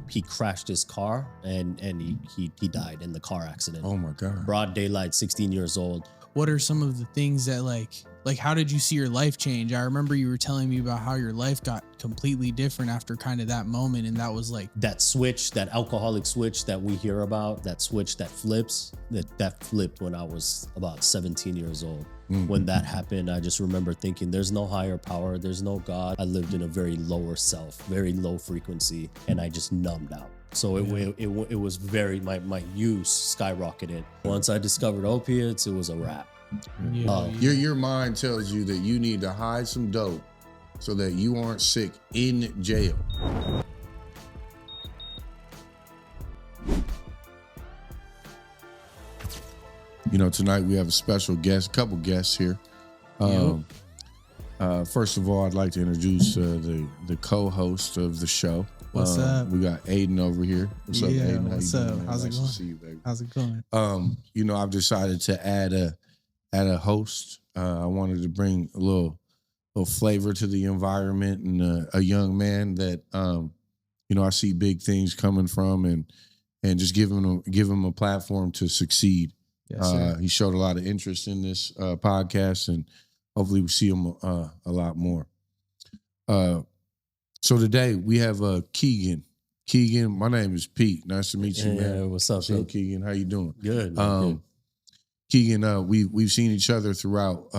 he crashed his car and he died in the car accident. Oh my God. Broad daylight, 16 years old. What are some of the things that like how did you see your life change? I remember you were telling me about how your life got completely different after kind of that moment, and that was like that switch, that alcoholic switch that we hear about, that switch that flips, that flipped when I was about 17 years old. Mm-hmm. When that happened, I just remember thinking there's no higher power, there's no God. I lived in a very lower self, very low frequency, and I just numbed out. So it was very, my use skyrocketed. Once I discovered opiates, it was a wrap. Your mind tells you that you need to hide some dope so that you aren't sick in jail. You know, tonight we have a special guest, couple guests here. First of all, I'd like to introduce the co-host of the show. What's up? We got Aiden over here. What's up, Aiden? What's up? How's it going? To see you, baby. How's it going? You know, I've decided to add a host. I wanted to bring a little flavor to the environment and a young man that you know, I see big things coming from and just give him a platform to succeed. Yes, he showed a lot of interest in this podcast, and hopefully we see him a lot more. So today we have Keagan. Keagan, my name is Pete. Nice to meet you, man. Yeah, what's up, Pete? Keagan? How you doing? Good. Good. Keagan, we've seen each other throughout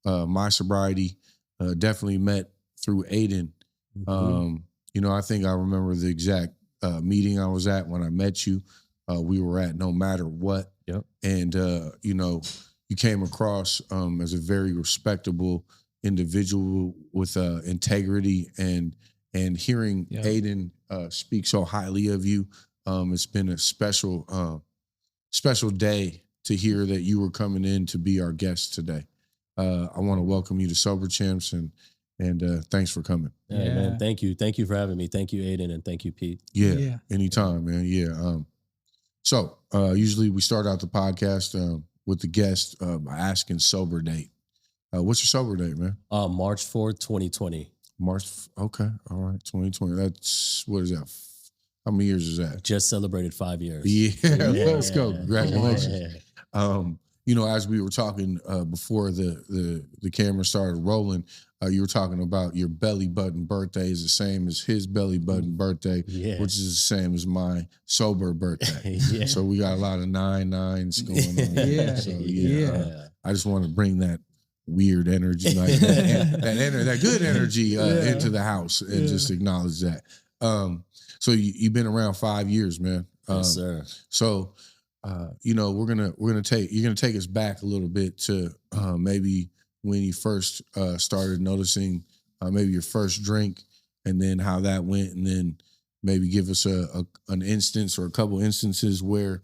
my sobriety. Definitely met through Aiden. Mm-hmm. You know, I think I remember the exact meeting I was at when I met you. We were at No Matter What. Yep. And you know, you came across as a very respectable individual with integrity, and hearing Aiden speak so highly of you, it's been a special day to hear that you were coming in to be our guest today. I want to welcome you to Sober Champs, and thanks for coming. Hey, man, thank you for having me. Thank you, Aiden, and thank you, Pete. Yeah. Anytime, man. Yeah. So usually we start out the podcast with the guest by asking sober date. What's your sober date, man? March 4th, 2020. Okay. All right. 2020. That's, what is that? How many years is that? Just celebrated 5 years. Yeah. Let's go. Congratulations. You know, as we were talking before the camera started rolling, you were talking about your belly button birthday is the same as his belly button birthday, which is the same as my sober birthday. So we got a lot of 9/9s going on. So I just want to bring that weird energy, like that good energy into the house, and just acknowledge that. So you've been around 5 years, man. Yes, sir. So you know, you're gonna take us back a little bit to maybe when you first started noticing maybe your first drink, and then how that went, and then maybe give us an instance or a couple instances where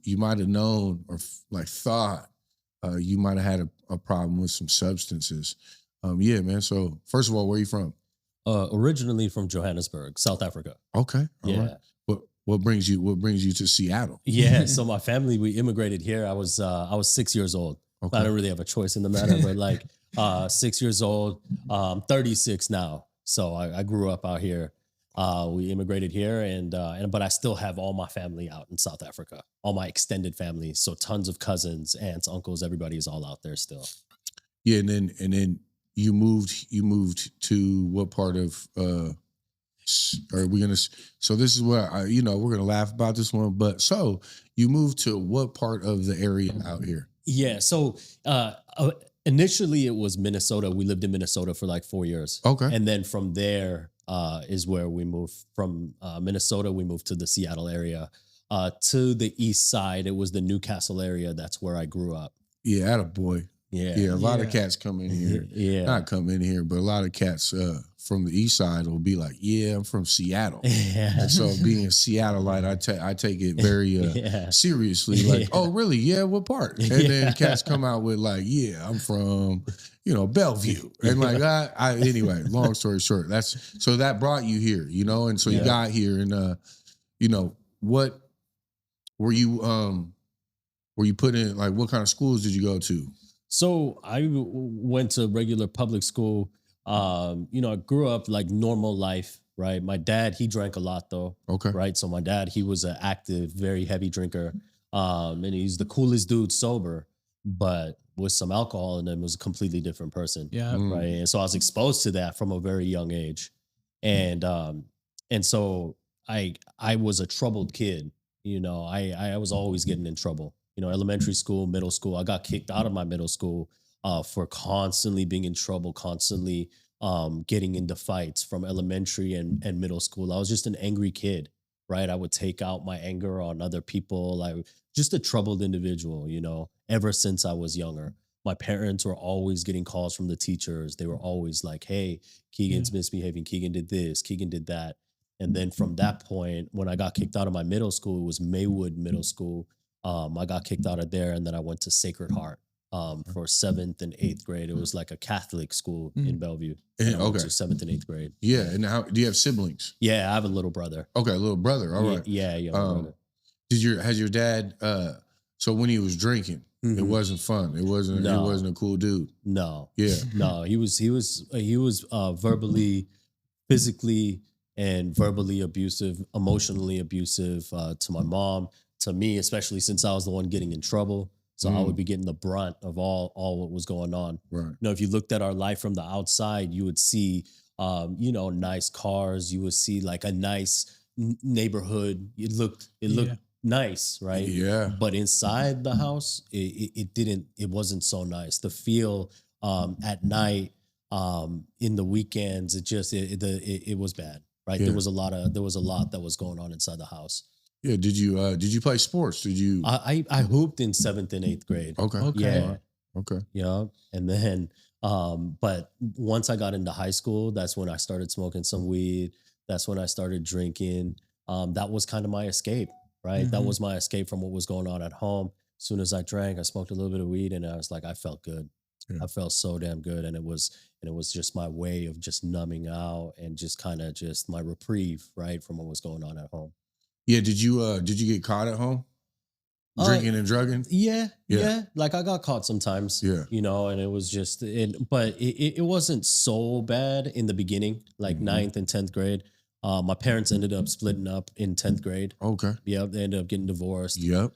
you might have known or thought you might have had a problem with some substances. Yeah, man. So first of all, where are you from? Originally from Johannesburg, South Africa. Okay. All right. What brings you to Seattle? Yeah. So my family, we immigrated here. I was 6 years old. Okay. I don't really have a choice in the matter, but 6 years old, 36 now. So I grew up out here. We immigrated here, but I still have all my family out in South Africa, all my extended family. So tons of cousins, aunts, uncles, everybody is all out there still. Yeah. And then you moved to what part of, are we going to, so this is where, we're going to laugh about this one, but so you moved to what part of the area out here? Yeah. So, initially it was Minnesota. We lived in Minnesota for like 4 years. Okay. And then from there, is where we moved from, Minnesota. We moved to the Seattle area, to the east side. It was the Newcastle area. That's where I grew up. Yeah. Attaboy. Yeah. A lot of cats come in here. Not come in here, but a lot of cats, from the east side will be like, yeah, I'm from Seattle. And so being a Seattleite, I take it very seriously. Like, oh, really? Yeah, what part? And then cats come out with like, yeah, I'm from, Bellevue. And like, anyway, long story short, so that brought you here, and so you got here, and, what were you put in, like, what kind of schools did you go to? So I went to regular public school. I grew up like normal life. right? My dad, he drank a lot though. Okay. Right. So my dad, he was an active, very heavy drinker. And he's the coolest dude sober, but with some alcohol in him was a completely different person. Yeah. Right. And so I was exposed to that from a very young age. And so I was a troubled kid. I was always getting in trouble. Elementary school, middle school. I got kicked out of my middle school for constantly being in trouble, constantly getting into fights from elementary and middle school. I was just an angry kid, right? I would take out my anger on other people. Just a troubled individual, ever since I was younger. My parents were always getting calls from the teachers. They were always like, hey, Keagan's misbehaving. Keagan did this. Keagan did that. And then from that point, when I got kicked out of my middle school, it was Maywood Middle School. I got kicked out of there, and then I went to Sacred Heart for 7th and 8th grade. It was like a Catholic school in Bellevue. And, okay. So 7th and 8th grade. Yeah. And how do you have siblings? Yeah, I have a little brother. Okay, a little brother. All right. Yeah, brother. Has your dad? So when he was drinking, it wasn't fun. It wasn't. No. It wasn't a cool dude. No. Yeah. No. He was verbally, physically, and verbally abusive, emotionally abusive to my mom, to me, especially since I was the one getting in trouble. So I would be getting the brunt of all what was going on. Right. If you looked at our life from the outside, you would see, nice cars. You would see like a nice neighborhood. It looked nice, right? Yeah. But inside the house, it wasn't so nice. The feel at night, in the weekends, it was bad, right? Yeah. There was a lot that was going on inside the house. Yeah. Did you play sports? Did you? I hooped in 7th and 8th grade. Okay. Yeah. Okay. Yeah. And then, but once I got into high school, that's when I started smoking some weed. That's when I started drinking. That was kind of my escape, right? Mm-hmm. That was my escape from what was going on at home. As soon as I drank, I smoked a little bit of weed, and I was like, I felt good. Yeah. I felt so damn good. And it was just my way of just numbing out and just kind of just my reprieve, right, from what was going on at home. Yeah. Did you get caught at home? Drinking and drugging? Yeah. Like I got caught sometimes, and it was just, but it wasn't so bad in the beginning, like 9th and 10th grade. My parents ended up splitting up in 10th grade. Okay. Yep. They ended up getting divorced. Yep.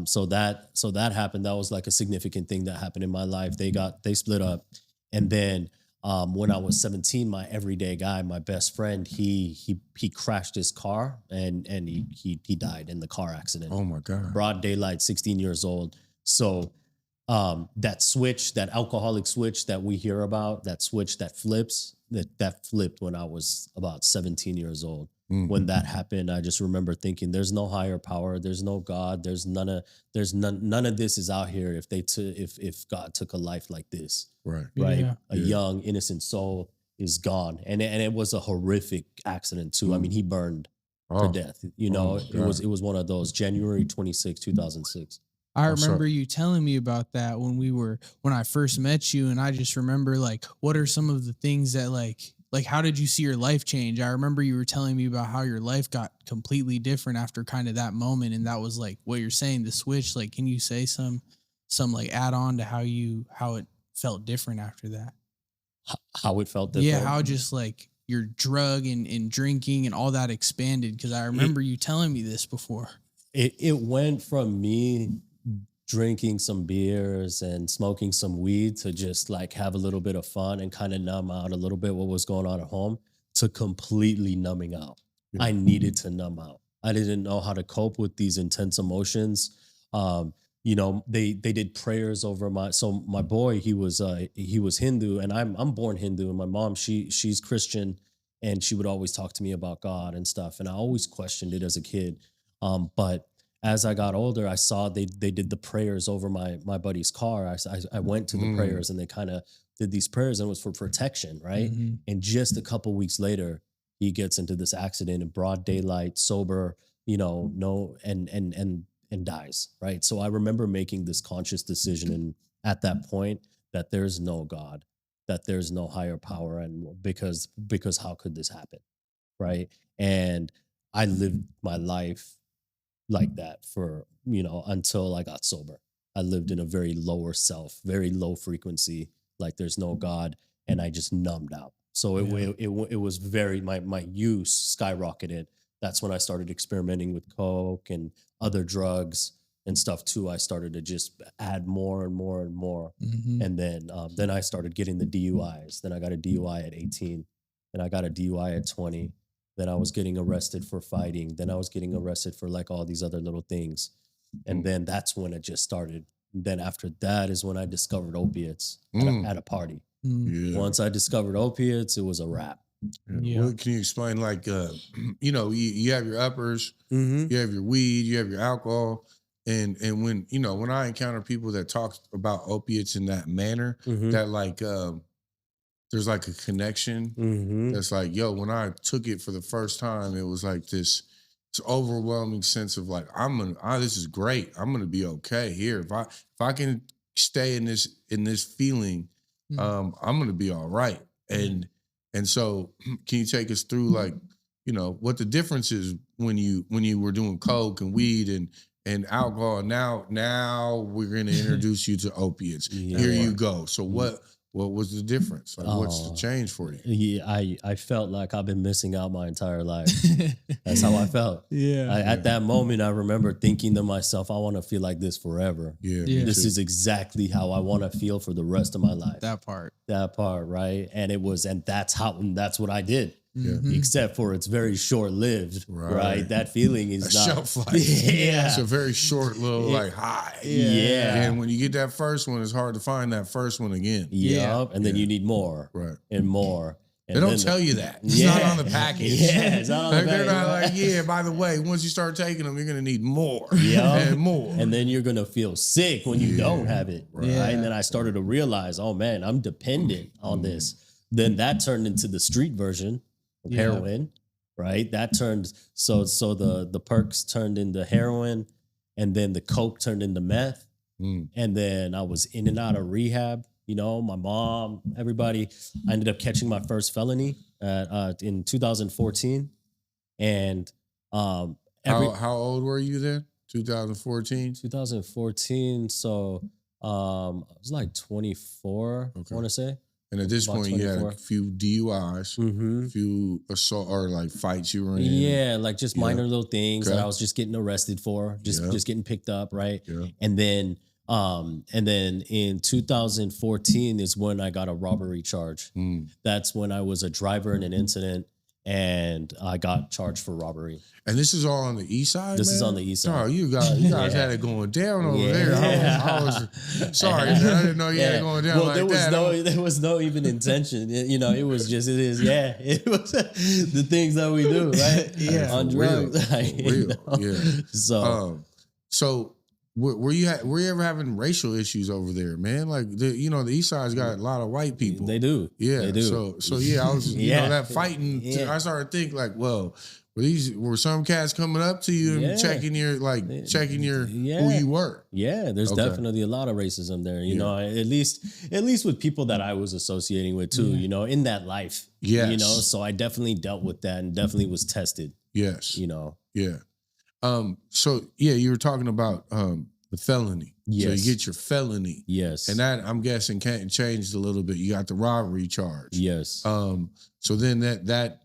So that happened. That was like a significant thing that happened in my life. They split up. And then when I was 17, my everyday guy, my best friend, he crashed his car and he died in the car accident. Oh my God. Broad daylight, 16 years old. So that switch, that alcoholic switch that we hear about, that switch that flips, that flipped when I was about 17 years old. When that happened, I just remember thinking, there's no higher power, there's no God, there's none of this is out here if God took a life like this. Right. Yeah. A young, innocent soul is gone. And it was a horrific accident too. I mean, he burned to death. It was one of those, January 26, 2006. I remember you telling me about that when I first met you, and I just remember like, what are some of the things that like how did you see your life change? I remember you were telling me about how your life got completely different after kind of that moment, and that was like what you're saying, the switch. Like, can you say some like add on to how it felt different after that? How it felt different? Yeah, how just like your drug and drinking and all that expanded, because I remember you telling me this before. It went from me drinking some beers and smoking some weed to just like have a little bit of fun and kind of numb out a little bit what was going on at home, to completely numbing out. I needed to numb out. I didn't know how to cope with these intense emotions. They did prayers over my boy, he was Hindu, and I'm born Hindu, and my mom, she's Christian, and she would always talk to me about God and stuff. And I always questioned it as a kid. But as I got older, I saw they did the prayers over my buddy's car. I went to the prayers, and they kind of did these prayers, and it was for protection, right? Mm-hmm. And just a couple weeks later, he gets into this accident in broad daylight, sober, and dies, right? So I remember making this conscious decision, and at that point, that there's no God, that there's no higher power, and because how could this happen, right? And I lived my life like that for, until I got sober. I lived in a very lower self, very low frequency, like there's no God, and I just numbed out. So it was very, my use skyrocketed. That's when I started experimenting with coke and other drugs and stuff too. I started to just add more and more and more. And then I started getting the DUIs. Then I got a DUI at 18. Then I got a DUI at 20. Then I was getting arrested for fighting. Then I was getting arrested for like all these other little things. And then that's when it just started. Then after that is when I discovered opiates at a party. Yeah. Once I discovered opiates, it was a wrap. Yeah. Well, can you explain, like, you know, you have your uppers, you have your weed, you have your alcohol, and when, you know, when I encounter people that talk about opiates in that manner, that like there's like a connection that's like, yo, when I took it for the first time, it was like this overwhelming sense of like, this is great. I'm gonna be okay here. If I can stay in this feeling, I'm gonna be all right. And so, can you take us through, like, you know, what the difference is when you were doing coke and weed and alcohol? Now we're going to introduce you to opiates. Here you go. So what was the difference? Like, what's the change for you? Yeah, I felt like I've been missing out my entire life. That's how I felt. At that moment, I remember thinking to myself, I want to feel like this forever. This is exactly how I want to feel for the rest of my life. That part, right? And that's what I did. Except for it's very short-lived, right? That feeling is not shelf life. It's a very short little like high. And when you get that first one, it's hard to find that first one again. And then you need more, and more. And they don't tell you that. It's not on the package. It's not on the package. They're not like, by the way, once you start taking them, you're going to need more and more. And then you're going to feel sick when you don't have it, right? And then I started to realize, oh man, I'm dependent on this. Then that turned into the street version of heroin, right? That turned, so the perks turned into heroin, and then the coke turned into meth. And then I was in and out of rehab. You know, my mom, everybody. I ended up catching my first felony in 2014. And how old were you then? 2014? 2014. So I was like 24, I want to say. And at this point, 24. You had a few DUIs, a few assault or like fights you were in. Yeah, like just minor little things that I was just getting arrested for, just getting picked up, right? And then in 2014 is when I got a robbery charge. That's when I was a driver in an incident, and I got charged for robbery. And this is all on the east side. This is on the east side. Oh, you guys had it going down over there. I was sorry, man. I didn't know you had it going down like that. There was no even intention. You know, it was just, it is. Yeah, it was the things that we do, right? On drugs. Real. So were you ever having racial issues over there, man? Like, the east side's got a lot of white people. They do. Yeah. They do. So I was, that fighting. I started to think like, well, were some cats coming up to you and checking your who you were? Yeah, there's definitely a lot of racism there. You know, at least with people that I was associating with too. You know, in that life. Yes. You know, so I definitely dealt with that and definitely was tested. Yes. You know. Yeah. So you were talking about the felony. Yes. So you get your felony. Yes. And that, I'm guessing, changed a little bit. You got the robbery charge. Yes. So then that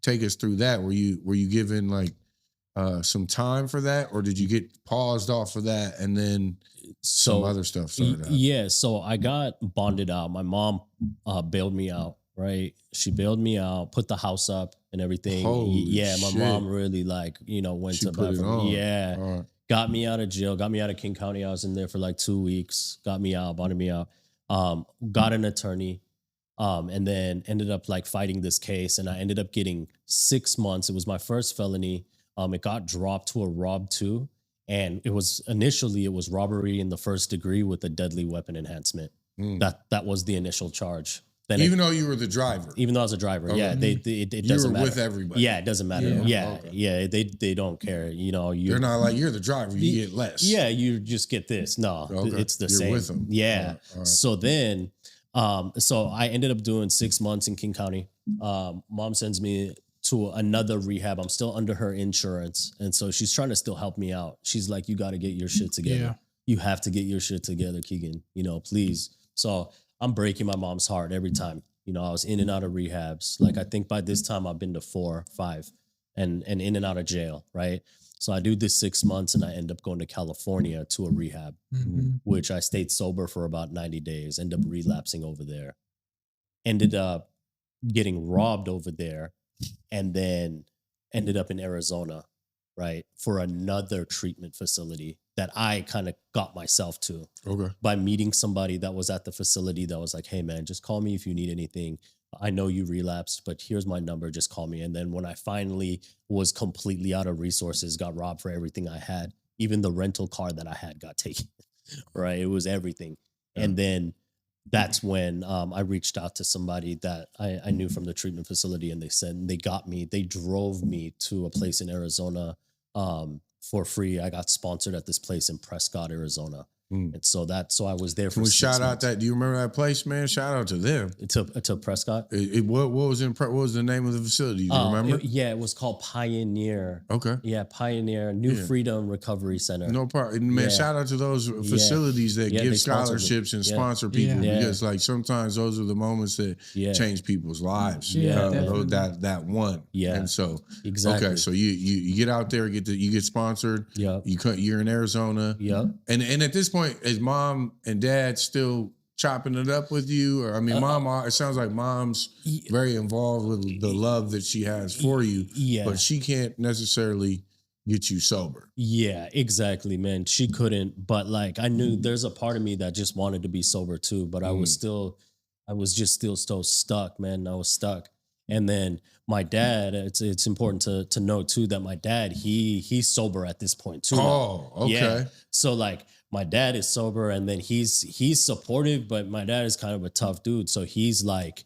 take us through that. Were you given like some time for that, or did you get paused off of that and then some other stuff started happening? Yeah. So I got bonded out. My mom bailed me out. Right. She bailed me out, put the house up and everything. My mom really went she to put it on. Yeah. Got me out of jail, got me out of King County. I was in there for like 2 weeks, got me out, bonded me out, got an attorney, and then ended up like fighting this case. And I ended up getting 6 months. It was my first felony. It got dropped to a Rob 2. And it was robbery in the first degree with a deadly weapon enhancement. That was the initial charge. Then even though you were the driver? Even though I was a driver, it doesn't matter. You were with everybody? Yeah, it doesn't matter. They don't care. You know, they're not like, you're the driver, you get less. Yeah, you just get this. No, it's the same. You're with them. Yeah. All right. So then, so I ended up doing 6 months in King County. Mom sends me to another rehab. I'm still under her insurance. And so she's trying to still help me out. She's like, you got to get your shit together. Yeah. You have to get your shit together, Keagan, please. So I'm breaking my mom's heart every time. You know, I was in and out of rehabs. Like I think by this time I've been to 4, 5 and in and out of jail, right? So I do this 6 months and I end up going to California to a rehab, which I stayed sober for about 90 days, end up relapsing over there. Ended up getting robbed over there and then ended up in Arizona, right? For another treatment facility that I kind of got myself to. Okay. By meeting somebody that was at the facility that was like, hey man, just call me if you need anything. I know you relapsed, but here's my number, just call me. And then when I finally was completely out of resources, got robbed for everything I had, even the rental car that I had got taken, right? It was everything. Yeah. And then that's when I reached out to somebody that I knew from the treatment facility, and they said, they drove me to a place in Arizona for free. I got sponsored at this place in Prescott, Arizona. And so I was there for 6 months. Shout out that, do you remember that place, man? Shout out to them. To Prescott. What was the name of the facility? Do you remember? It was called Pioneer. Okay. Yeah, Pioneer, New Freedom Recovery Center. No problem. Man, shout out to those facilities that give scholarships and sponsor people, because like sometimes those are the moments that change people's lives. That one. Yeah. And so exactly. Okay, so you get out there, you get sponsored. Yeah. You're in Arizona. Yeah. And at this point, is mom and dad still chopping it up with you? Or I mean, it sounds like mom's very involved with the love that she has for you, but she can't necessarily get you sober. Yeah, exactly, man. She couldn't, but like I knew there's a part of me that just wanted to be sober too, but I was just still so stuck, man. I was stuck. And then my dad, it's important to note too that my dad, he's sober at this point too. Oh, okay. Yeah. So like my dad is sober, and then he's supportive, but my dad is kind of a tough dude. So he's like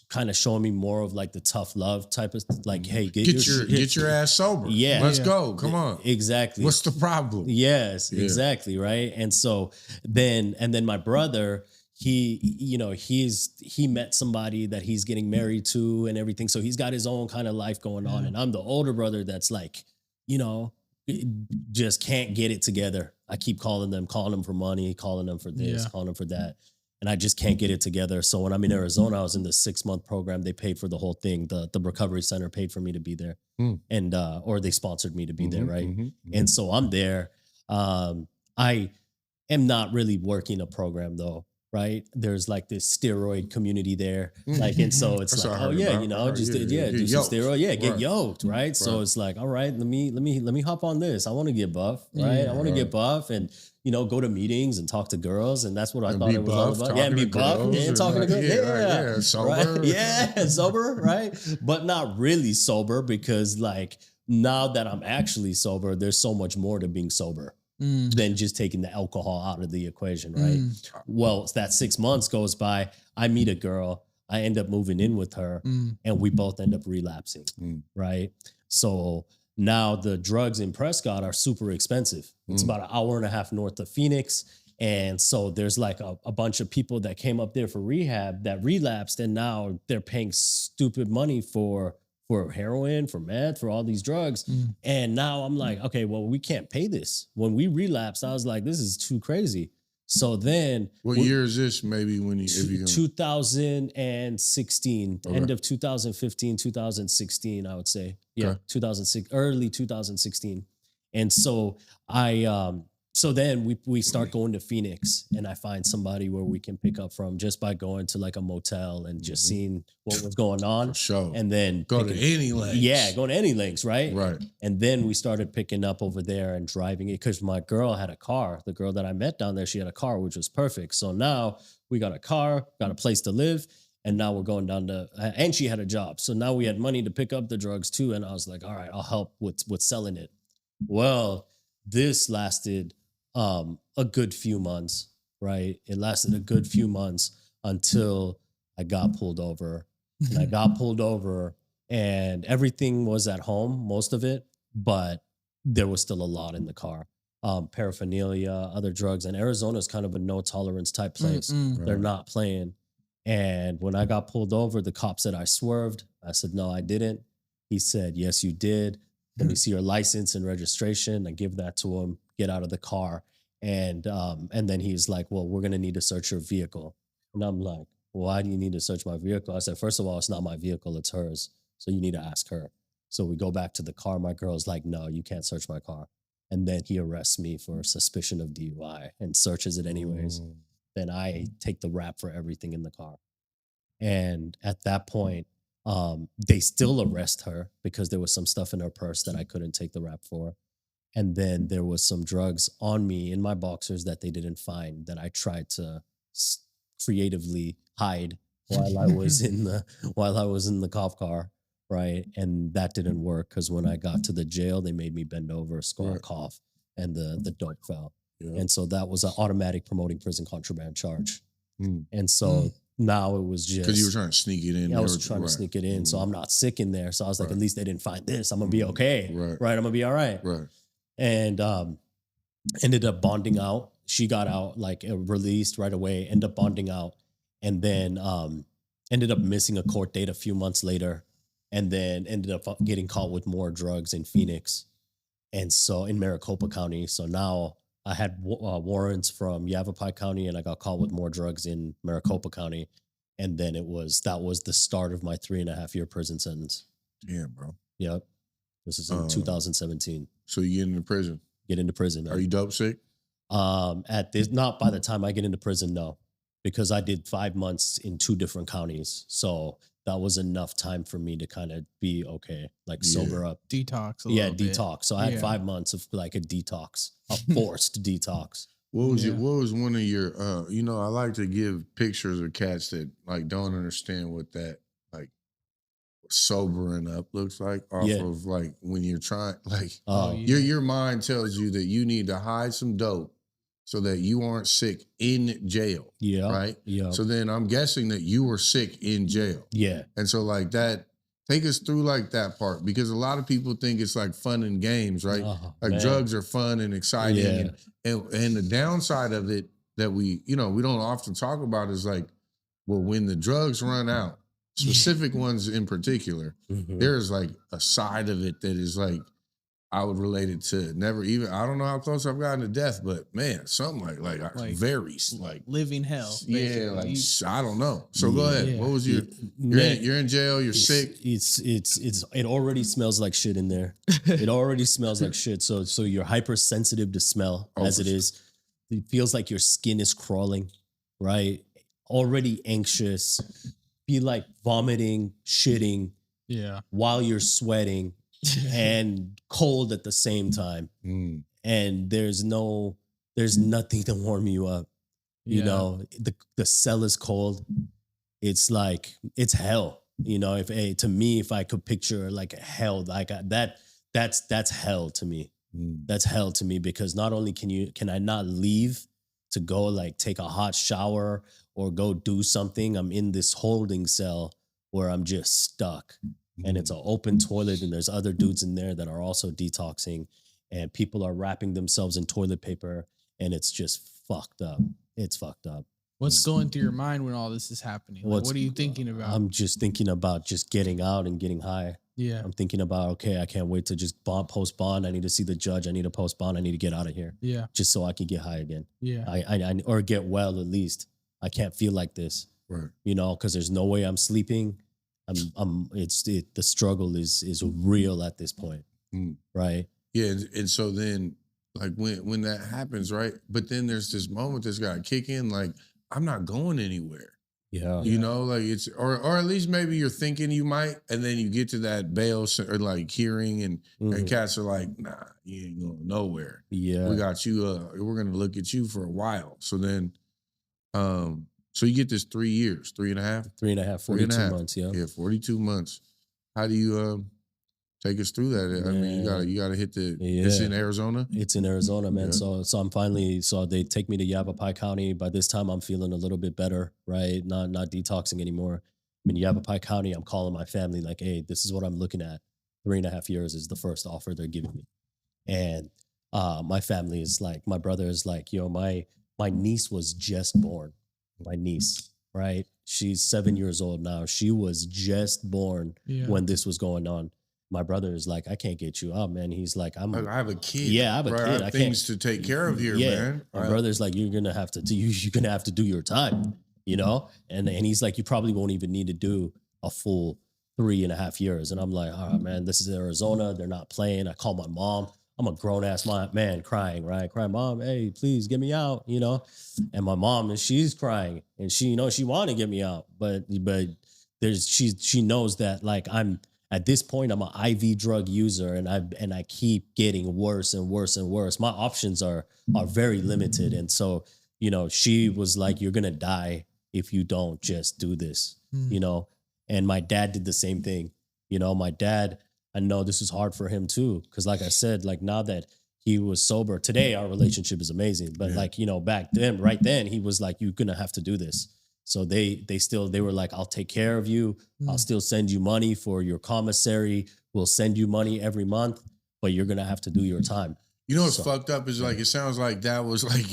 kind of showing me more of like the tough love type of like, hey, get your ass sober. Yeah. Let's go. Come on. Exactly. What's the problem? Yes, exactly. Right. And so then my brother, he met somebody that he's getting married to and everything. So he's got his own kind of life going on. And I'm the older brother that's like, just can't get it together. I keep calling them for money, calling them for this, calling them for that. And I just can't get it together. So when I'm in Arizona, I was in the 6-month program. They paid for the whole thing. The recovery center paid for me to be there. And or they sponsored me to be there, right? And so I'm there. I am not really working a program though. Right. There's like this steroid community there. Like, and so it's like, oh yeah, do some steroid. Yeah. Get yoked. Right. So it's like, all right, let me hop on this. I want to get buff. Right. I want to get buff and, go to meetings and talk to girls. And that's what I thought it was all about. Yeah. And be buff and talking to girls. Yeah. Sober. Right? Yeah. Sober. Right. But not really sober, because like now that I'm actually sober, there's so much more to being sober than just taking the alcohol out of the equation, right? Well, that 6 months goes by, I meet a girl, I end up moving in with her, and we both end up relapsing, right? So now the drugs in Prescott are super expensive. It's about an hour and a half north of Phoenix. And so there's like a bunch of people that came up there for rehab that relapsed, and now they're paying stupid money for heroin, for meth, for all these drugs. And now I'm like, okay, well, we can't pay this. When we relapsed, I was like, this is too crazy. So then... What year is this, maybe, when you... 2016, end of 2015, 2016, I would say. Yeah, okay. 2006, early 2016. And so so then we start going to Phoenix, and I find somebody where we can pick up from just by going to like a motel and just seeing what was going on. For sure. And then go to any lengths. Yeah, going to any lengths, right? Right. And then we started picking up over there and driving it, because my girl had a car. The girl that I met down there, she had a car, which was perfect. So now we got a car, got a place to live, and now we're going down to, and she had a job. So now we had money to pick up the drugs too. And I was like, all right, I'll help with selling it. Well, this lasted a good few months, right? It lasted a good few months until I got pulled over. And I got pulled over, and everything was at home, most of it, but there was still a lot in the car. Paraphernalia, other drugs. And Arizona's kind of a no tolerance type place. They're not playing. And when I got pulled over, the cop said I swerved. I said, no, I didn't. He said, yes, you did. Let me see your license and registration. I give that to him, get out of the car. And then he's like, well, we're going to need to search your vehicle. And I'm like, why do you need to search my vehicle? I said, first of all, it's not my vehicle, it's hers. So you need to ask her. So we go back to the car. My girl's like, no, you can't search my car. And then he arrests me for suspicion of DUI and searches it anyways. Then I take the rap for everything in the car. And at that point, they still arrest her because there was some stuff in her purse that I couldn't take the rap for. And then there was some drugs on me in my boxers that they didn't find that I tried to creatively hide while I was in the cop car, right? And that didn't work because when I got to the jail, they made me bend over, score a cough, and the dope fell. Yeah. And so that was an automatic promoting prison contraband charge. And so now it was just because you were trying to sneak it in. I was trying to sneak it in, so I'm not sick in there. So I was like, at least they didn't find this. I'm gonna be okay, right? I'm gonna be all right, right? And ended up bonding out. She got out, like released right away. Ended up bonding out, and then ended up missing a court date a few months later, and then ended up getting caught with more drugs in Phoenix, and so in Maricopa County. So now I had warrants from Yavapai County, and I got caught with more drugs in Maricopa County, and then that was the start of my 3.5-year prison sentence. Damn, bro. Yep. This is in 2017. So you get into prison? Get into prison, man. Are you dope sick? Not by the time I get into prison, no. Because I did 5 months in 2 different counties. So that was enough time for me to kind of be okay, like sober up. Detox detox. So I had 5 months of like a detox, a forced detox. What was one of your, I like to give pictures of cats that like don't understand what that like sobering up looks like off of like when you're trying, like your mind tells you that you need to hide some dope so that you aren't sick in jail. Yeah. Right? Yeah. So then I'm guessing that you were sick in jail. Yeah. And so like that, take us through like that part, because a lot of people think it's like fun and games, right? Like drugs are fun and exciting. And the downside of it that we don't often talk about is like, well, when the drugs run out, specific ones in particular, there's like a side of it that is like, I would relate it to I don't know how close I've gotten to death, but man, something like very like living hell. Yeah, like I don't know. So go ahead. What was you're in jail, you're sick. It already smells like shit in there. It already smells like shit. So you're hypersensitive to smell as it is. It feels like your skin is crawling, right? Already anxious. Be like vomiting, shitting, while you're sweating. And cold at the same time. And there's nothing to warm you up. You know, the cell is cold. It's like, it's hell. You know, if I could picture like a hell, like that's hell to me. That's hell to me, because not only can I not leave to go like take a hot shower or go do something, I'm in this holding cell where I'm just stuck. And it's an open toilet, and there's other dudes in there that are also detoxing, and people are wrapping themselves in toilet paper, and it's just fucked up. It's fucked up. What's going through your mind when all this is happening? Like, what are you thinking about? I'm just thinking about just getting out and getting high. Yeah. I'm thinking about, okay, I can't wait to just post bond. I need to see the judge. I need to post bond. I need to get out of here. Yeah. Just so I can get high again. Yeah. I or get well at least. I can't feel like this. Right. You know, because there's no way I'm sleeping. The struggle is real at this point, right? Yeah, and so then, like when that happens, right? But then there's this moment that's got to kick in, like I'm not going anywhere. Yeah, you know, like it's or at least maybe you're thinking you might, and then you get to that bail or like hearing, and cats are like, nah, you ain't going nowhere. Yeah, we got you. We're gonna look at you for a while. So then, so you get this 3 years, 3.5? 3.5, 42 months, yeah. Yeah, 42 months. How do you take us through that? I mean, you gotta hit it's in Arizona? It's in Arizona, man. Yeah. So I'm finally, they take me to Yavapai County. By this time I'm feeling a little bit better, right? Not detoxing anymore. I'm in Yavapai County. I'm calling my family like, hey, this is what I'm looking at. 3.5 years is the first offer they're giving me. And my family is like, my brother is like, yo, my niece was just born. My niece, right? She's 7 years old now. She was just born when this was going on. My brother is like, I can't get you out, man. He's like, I have a kid. Yeah, I have a kid. I have things to take care of here, man. My brother's like, you're gonna have to do your time. you know? And he's like, you probably won't even need to do a full 3.5 years. And I'm like, all right, man, this is Arizona. They're not playing. I call my mom. I'm a grown ass man crying, right? Crying, mom, hey, please get me out, you know? And my mom, and she's crying, and she, you know, she want to get me out, but she knows that like I'm at this point, I'm an IV drug user, and I keep getting worse and worse and worse. My options are very limited. And so, you know, she was like, you're gonna die if you don't just do this, you know? And my dad did the same thing. You know, my dad, I know this was hard for him too. Cause like I said, like now that he was sober, today our relationship is amazing. But like, you know, back then, right then, he was like, you're gonna have to do this. So they were like, I'll take care of you. I'll still send you money for your commissary. We'll send you money every month, but you're gonna have to do your time. You know what's fucked up is like, it sounds like that was like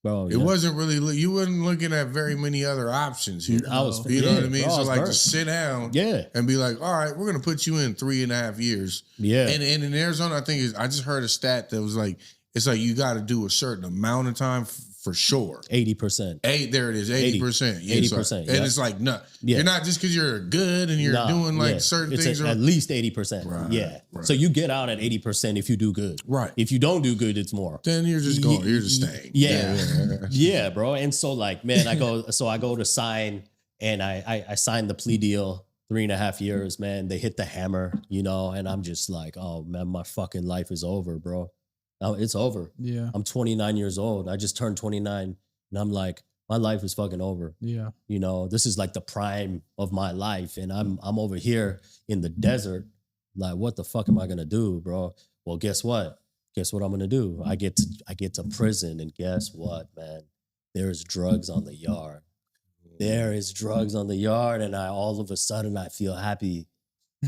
Bro, it wasn't really, you wasn't looking at very many other options here. I was, you know what I mean? Bro, so like burnt. to sit down and be like, all right, we're going to put you in 3.5 years. Yeah. And in Arizona, I think I just heard a stat that was like, it's like you got to do a certain amount of time for sure. 80%. There it is, 80%. Yeah, 80%. And it's like, no, you're not just because you're good and you're doing like certain things. At least 80%. Right, yeah. right. So you get out at 80% if you do good. Right. If you don't do good, it's more. Then you're just going, you're just staying. Yeah, bro. And so like, man, I go to sign, and I signed the plea deal, 3.5 years, man. They hit the hammer, you know, and I'm just like, oh man, my fucking life is over, bro. Now it's over. Yeah. I'm 29 years old. I just turned 29, and I'm like, my life is fucking over. Yeah. You know, this is like the prime of my life, and I'm over here in the desert. Like, what the fuck am I gonna do, bro? Well, guess what? Guess what I'm gonna do? I get to prison, and guess what, man? There's drugs on the yard. There is drugs on the yard, and all of a sudden I feel happy.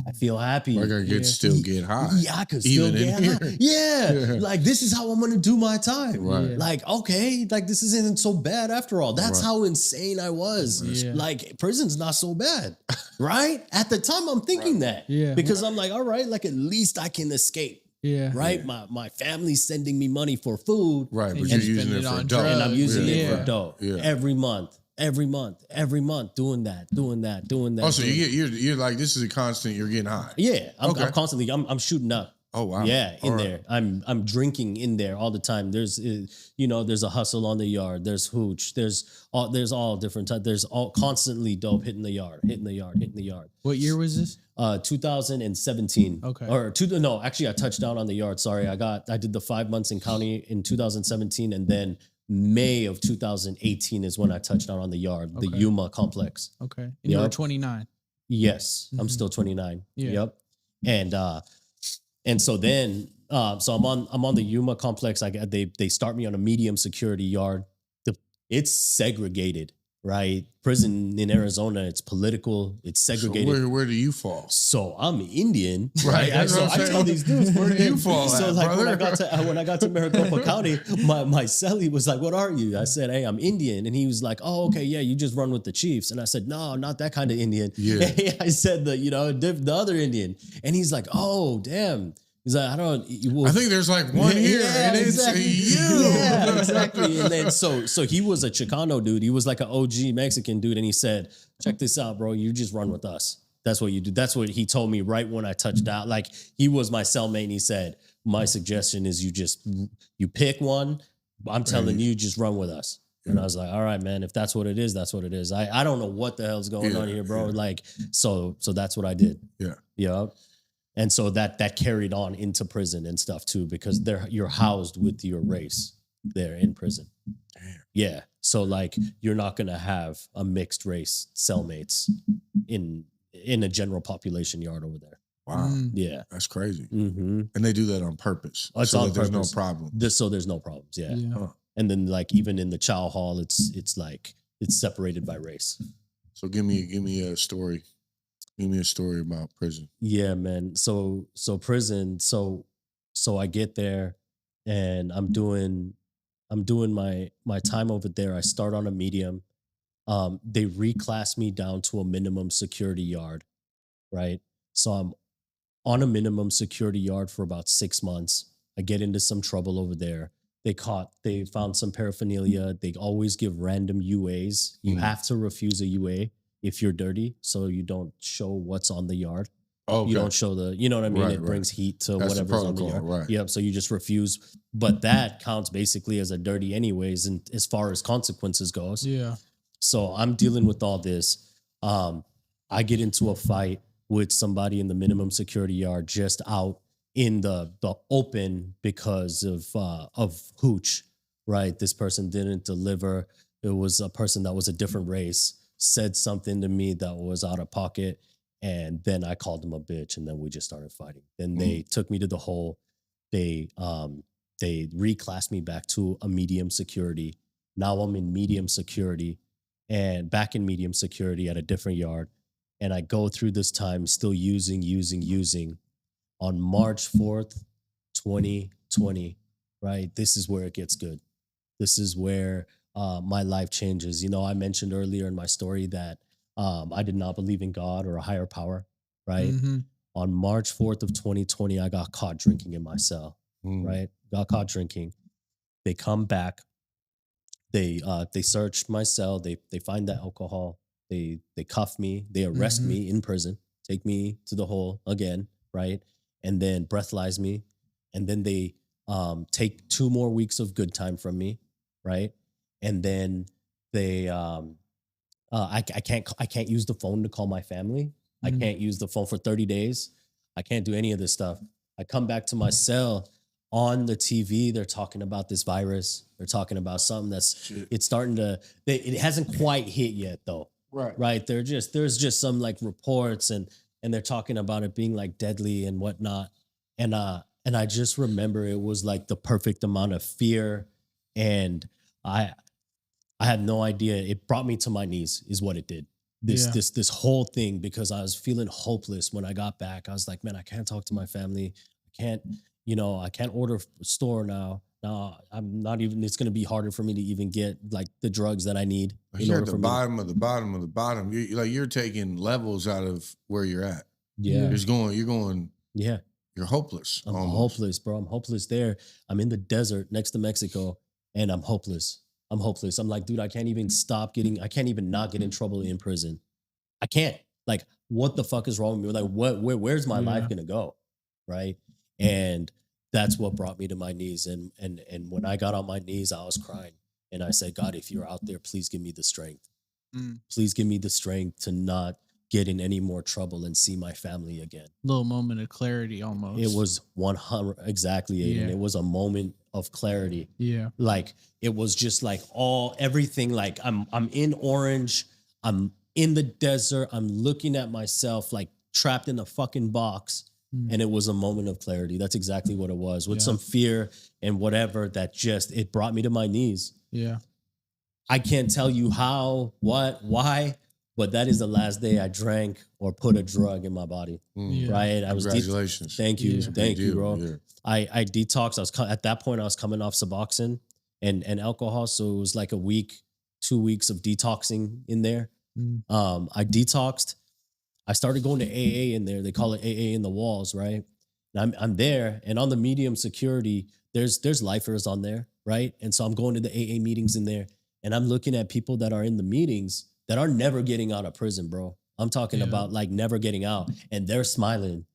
I feel happy. Like I could still get high. Yeah, I could still get high. Yeah. Like, this is how I'm going to do my time. Right. Like, okay, like this isn't so bad after all. That's how insane I was. Yeah. Like, prison's not so bad, right? At the time, I'm thinking that. Yeah. Because I'm like, all right, like at least I can escape. Yeah. Right? Yeah. My family's sending me money for food. Right, but you're using it for dough. And I'm using it for dough. Yeah. Every month, doing that. Also, you're like, this is a constant, you're getting high. Yeah, I'm constantly, I'm shooting up. Oh, wow. Yeah, in there. I'm drinking in there all the time. There's, you know, there's a hustle on the yard. There's hooch. There's all different types. There's all constantly dope hitting the yard. What year was this? 2017. Okay. Actually, I touched down on the yard. Sorry, I did the 5 months in county in 2017, and then May of 2018 is when I touched down on the yard, the Yuma complex. Okay. And you were 29. Yes, I'm still 29. Yeah. Yep. And so then, so I'm on the Yuma complex. They start me on a medium security yard. It's segregated, right? Prison in Arizona, it's political, it's segregated. So where do you fall? So I'm Indian, right? I tell these dudes, where do you fall? So at, like brother? when I got to Maricopa County, my cellie was like, "What are you?" I said, "Hey, I'm Indian," and he was like, "Oh, okay, yeah, you just run with the Chiefs." And I said, "No, not that kind of Indian." Yeah. I said the other Indian, and he's like, "Oh, damn." He's like, I think there's like one here, and exactly. it's you. Yeah, exactly. And then so he was a Chicano dude. He was like an OG Mexican dude, and he said, "Check this out, bro. You just run with us. That's what you do." That's what he told me right when I touched out. Like, he was my cellmate, and he said, "My suggestion is you pick one. I'm telling you, just run with us." And I was like, all right, man, if that's what it is, that's what it is. I don't know what the hell's going on here, bro. Like, so that's what I did. Yeah. Yeah. And so that carried on into prison and stuff too, because you're housed with your race there in prison. Damn. Yeah. So like, you're not going to have a mixed race cellmates in a general population yard over there. Wow. Yeah. That's crazy. Mm-hmm. And they do that on purpose. It's so on that there's purpose. no problem. So there's no problems. Yeah. Yeah. And then like, even in the chow hall, it's like, it's separated by race. So give me a story. Give me a story about prison. Yeah, man. So prison. So I get there, and I'm doing my time over there. I start on a medium. They reclass me down to a minimum security yard, right? So I'm on a minimum security yard for about 6 months. I get into some trouble over there. They found some paraphernalia. They always give random UAs. You have to refuse a UA if you're dirty, so you don't show what's on the yard. Okay. You don't show you know what I mean? It brings heat to whatever's on the yard. Right. Yep. So you just refuse. But that counts basically as a dirty anyways. And as far as consequences goes. Yeah. So I'm dealing with all this. I get into a fight with somebody in the minimum security yard just out in the open because of hooch, right? This person didn't deliver. It was a person that was a different race, said something to me that was out of pocket. And then I called them a bitch, and then we just started fighting. Then they took me to the hole. They reclassed me back to a medium security. Now I'm in medium security and back in medium security at a different yard. And I go through this time still using. On March 4th, 2020, right? This is where it gets good. This is where my life changes. You know, I mentioned earlier in my story that I did not believe in God or a higher power, right? Mm-hmm. On March 4th of 2020, I got caught drinking in my cell, right? Got caught drinking. They come back. They search my cell. They find the alcohol. They cuff me. They arrest me in prison, take me to the hole again, right? And then breathalyze me. And then they take 2 more weeks of good time from me, right? And then they I can't use the phone to call my family. I can't use the phone for 30 days. I can't do any of this stuff. I come back to my cell. On the TV, they're talking about this virus. They're talking about something it's starting to, it hasn't quite hit yet though. Right. There's just some like reports and they're talking about it being like deadly and whatnot. And I just remember it was like the perfect amount of fear. And I had no idea. It brought me to my knees is what it did. This whole thing, because I was feeling hopeless when I got back. I was like, man, I can't talk to my family. I can't order a store now. No, I'm not even, it's going to be harder for me to even get like the drugs that I need. You're at the bottom of the bottom of the bottom. You're taking levels out of where you're at. Yeah. You're going. Yeah. You're hopeless. I'm hopeless, bro. I'm hopeless there. I'm in the desert next to Mexico and I'm hopeless. I'm like, dude, I can't even not get in trouble in prison. I can't. Like, what the fuck is wrong with me? Like, where's my life going to go? Right. And that's what brought me to my knees. And when I got on my knees, I was crying. And I said, God, if you're out there, please give me the strength. Please give me the strength to not get in any more trouble and see my family again. Little moment of clarity almost. It was 100, exactly, Aiden. It was a moment of clarity. Yeah. Like, it was just like everything, like I'm in Orange, I'm in the desert, I'm looking at myself like trapped in a fucking box. And it was a moment of clarity. That's exactly what it was. With some fear and whatever, that just, it brought me to my knees. Yeah. I can't tell you how, what, why, but that is the last day I drank or put a drug in my body. Right? Congratulations. Thank you. Thank you, bro. Yeah. I detoxed. At that point, I was coming off Suboxone and alcohol. So it was like 2 weeks of detoxing in there. I detoxed. I started going to AA in there. They call it AA in the walls, right? And I'm there, and on the medium security, there's lifers on there, right? And so I'm going to the AA meetings in there, and I'm looking at people that are in the meetings that are never getting out of prison, bro. I'm talking about like never getting out, and they're smiling,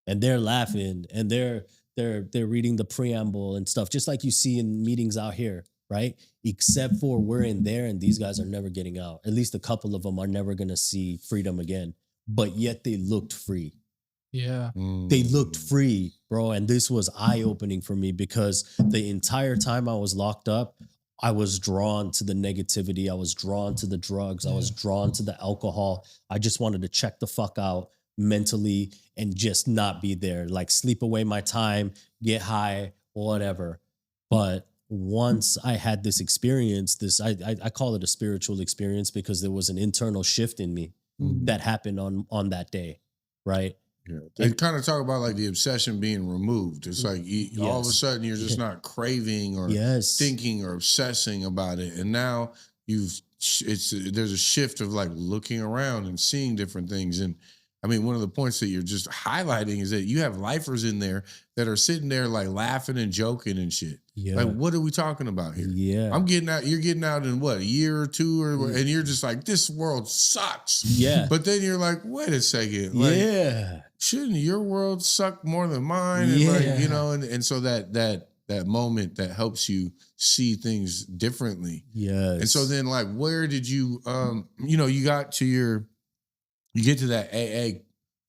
and they're laughing, and they're reading the preamble and stuff, just like you see in meetings out here, right? Except for we're in there, and these guys are never getting out. At least a couple of them are never gonna see freedom again. But yet they looked free. Yeah. They looked free, bro. And this was eye-opening for me because the entire time I was locked up, I was drawn to the negativity. I was drawn to the drugs. I was drawn to the alcohol. I just wanted to check the fuck out mentally and just not be there. Like sleep away my time, get high, whatever. But once I had this experience, I call it a spiritual experience because there was an internal shift in me. That happened on that day, right? Yeah, they kind of talk about like the obsession being removed. It's like all of a sudden you're just not craving or thinking or obsessing about it, and now there's a shift of like looking around and seeing different things. And I mean, one of the points that you're just highlighting is that you have lifers in there that are sitting there like laughing and joking and shit. Yeah. Like, what are we talking about here? Yeah. I'm getting out. You're getting out in what, a year or two, and you're just like, this world sucks. Yeah. But then you're like, wait a second. Like, yeah. Shouldn't your world suck more than mine? And like, you know, and so that moment that helps you see things differently. Yes. And so then, like, where did you, you know, you get to that AA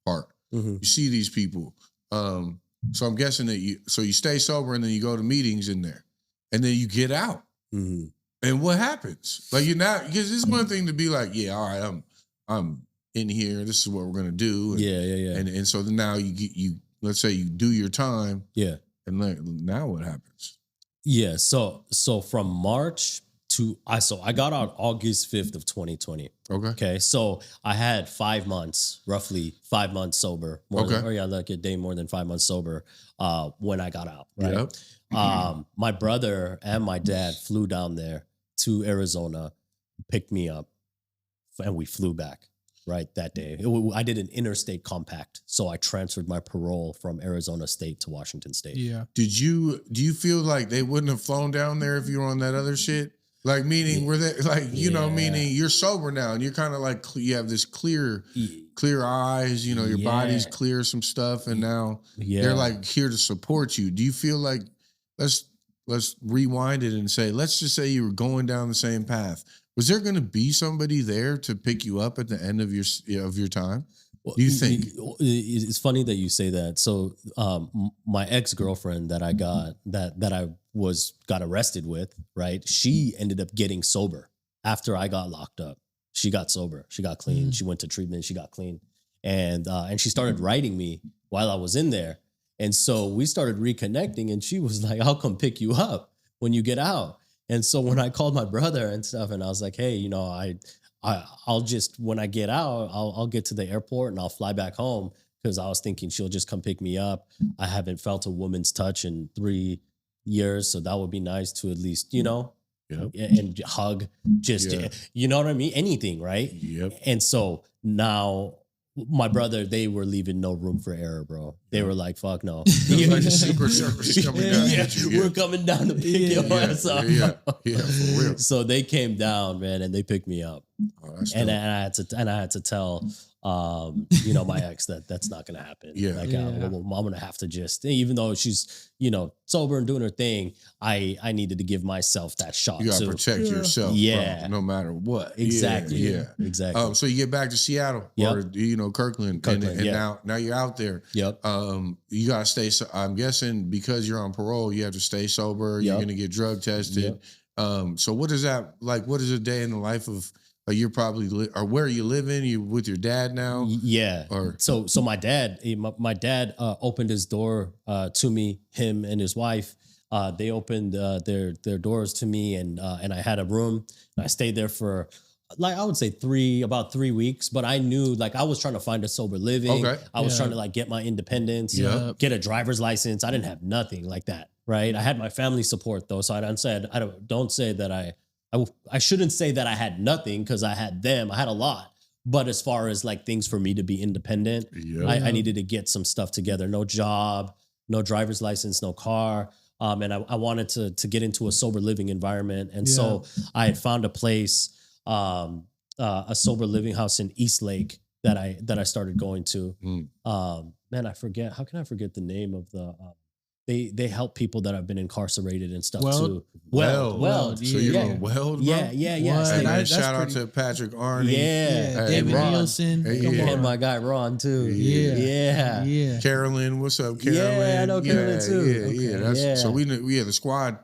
part. You see these people. So I'm guessing that you stay sober and then you go to meetings in there and then you get out. And what happens? Like, you're not, because it's one thing to be like, yeah, all right, I'm in here. This is what we're going to do. And, And so then now you let's say you do your time. Yeah. And now what happens? Yeah. So from March to I got out August 5th of 2020. Okay. So I had 5 months, roughly 5 months sober. Like a day more than 5 months sober when I got out. Right. Yep. My brother and my dad flew down there to Arizona, picked me up, and we flew back. Right, that day. I did an interstate compact. So I transferred my parole from Arizona State to Washington State. Yeah. Do you feel like they wouldn't have flown down there if you were on that other shit? Like, meaning were they like, you know, meaning you're sober now and you're kind of like, you have this clear eyes, you know, your body's clear some stuff, and now they're like here to support you. Do you feel like, let's rewind it and say, let's just say you were going down the same path. Was there going to be somebody there to pick you up at the end of your time? Do you think? It's funny that you say that. So my ex-girlfriend that I got got arrested with, right? She ended up getting sober after I got locked up. She got sober. She got clean. She went to treatment. She got clean. And she started writing me while I was in there. And so we started reconnecting, and she was like, I'll come pick you up when you get out. And so when I called my brother and stuff, and I was like, hey, you know, I'll just, when I get out, I'll get to the airport and I'll fly back home, because I was thinking she'll just come pick me up. I haven't felt a woman's touch in 3 years, so that would be nice to at least, you know, and hug, just, you know what I mean? Anything, right? Yep. And so now my brother, they were leaving no room for error, bro. They were like, fuck no. Like the Secret Service coming down. We're coming down to pick your ass up. Yeah, for real. So they came down, man, and they picked me up. Oh, and I had to tell you know, my ex that's not gonna happen. I'm gonna have to just, even though she's, you know, sober and doing her thing, I needed to give myself that shot. You gotta protect yourself, bro, no matter what. Exactly. Exactly. So you get back to Seattle or, you know, Kirkland and now you're out there. Yep. You gotta stay. I'm guessing because you're on parole, you have to stay sober. You're gonna get drug tested. So what is that like? What is a day in the life of? You're probably, or where are you living? You with your dad now? Yeah. Or so my dad opened his door to me. Him and his wife, they opened their doors to me, and I had a room. I stayed there for, like, I would say about 3 weeks, but I knew, like, I was trying to find a sober living. I was trying to, like, get my independence, get a driver's license. I didn't have nothing like that, right? I had my family support though, so I don't say that I shouldn't say that I had nothing, because I had them. I had a lot. But as far as like things for me to be independent, I needed to get some stuff together. No job, no driver's license, no car. And I wanted to get into a sober living environment. And so I had found a place, a sober living house in East Lake that I started going to. Man, I forget. How can I forget the name of the... They help people that have been incarcerated and stuff too. Weld. So you're on Weld, bro? Yeah. And shout out to Patrick Arney. David Nielsen. And my guy Ron too. Yeah. Carolyn, what's up, Carolyn? Yeah, I know Carolyn too. So we the squad.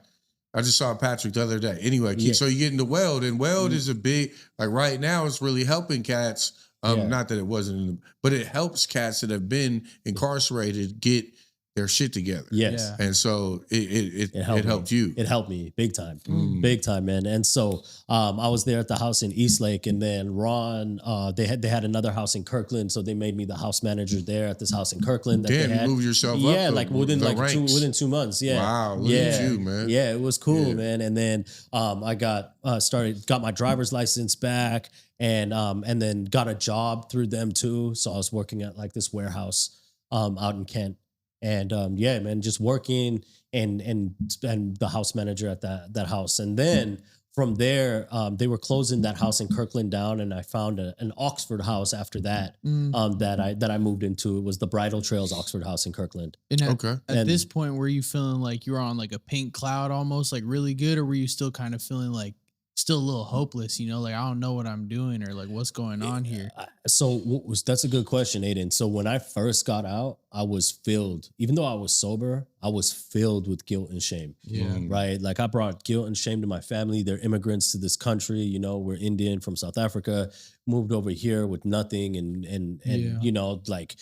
I just saw Patrick the other day. Anyway, so you get into Weld, and Weld is a big, like right now it's really helping cats. Not that it wasn't, but it helps cats that have been incarcerated get their shit together. Yes. And so it helped you. It helped me big time. Big time, man. And so I was there at the house in Eastlake, and then Ron, they had another house in Kirkland, so they made me the house manager there at this house in Kirkland. That you moved yourself up. Yeah, like within within 2 months. Yeah. Wow, look at you, man. Yeah, it was cool, man. And then I got my driver's license back, and then got a job through them too. So I was working at like this warehouse out in Kent. And yeah, man, just working and the house manager at that house. And then from there, they were closing that house in Kirkland down, and I found an Oxford house after that that I moved into. It was the Bridal Trails Oxford house in Kirkland. And at this point, were you feeling like you were on like a pink cloud almost, like really good, or were you still kind of feeling like still a little hopeless, you know, like I don't know what I'm doing or like what's going on here? So that's a good question, Aiden. So when I first got out, I was filled, even though I was sober, I was filled with guilt and shame. Yeah. Right. Like I brought guilt and shame to my family. They're immigrants to this country. You know, we're Indian from South Africa, moved over here with nothing and you know, like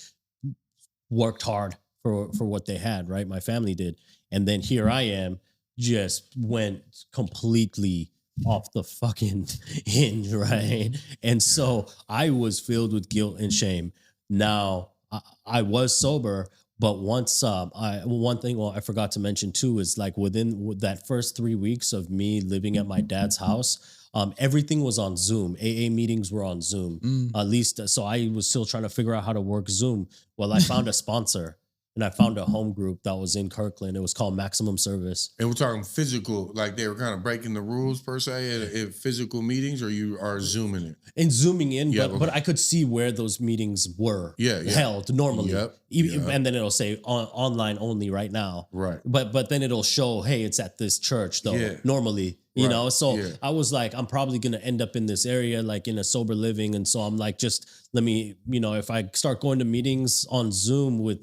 worked hard for what they had. Right. My family did. And then here I am, just went completely off the fucking hinge, right? And so I was filled with guilt and shame. Now I was sober, but once one thing I forgot to mention too is like within that first 3 weeks of me living at my dad's house, everything was on Zoom. AA meetings were on Zoom, at least. So I was still trying to figure out how to work Zoom. Well, I found a sponsor. And I found a home group that was in Kirkland. It was called Maximum Service. And we're talking physical, like they were kind of breaking the rules per se at physical meetings, or you are Zooming it? And Zooming in, but I could see where those meetings were held normally. And then it'll say online only right now. Right. But then it'll show, hey, it's at this church though, normally. You know, so I was like, I'm probably going to end up in this area, like in a sober living. And so I'm like, just let me, you know, if I start going to meetings on Zoom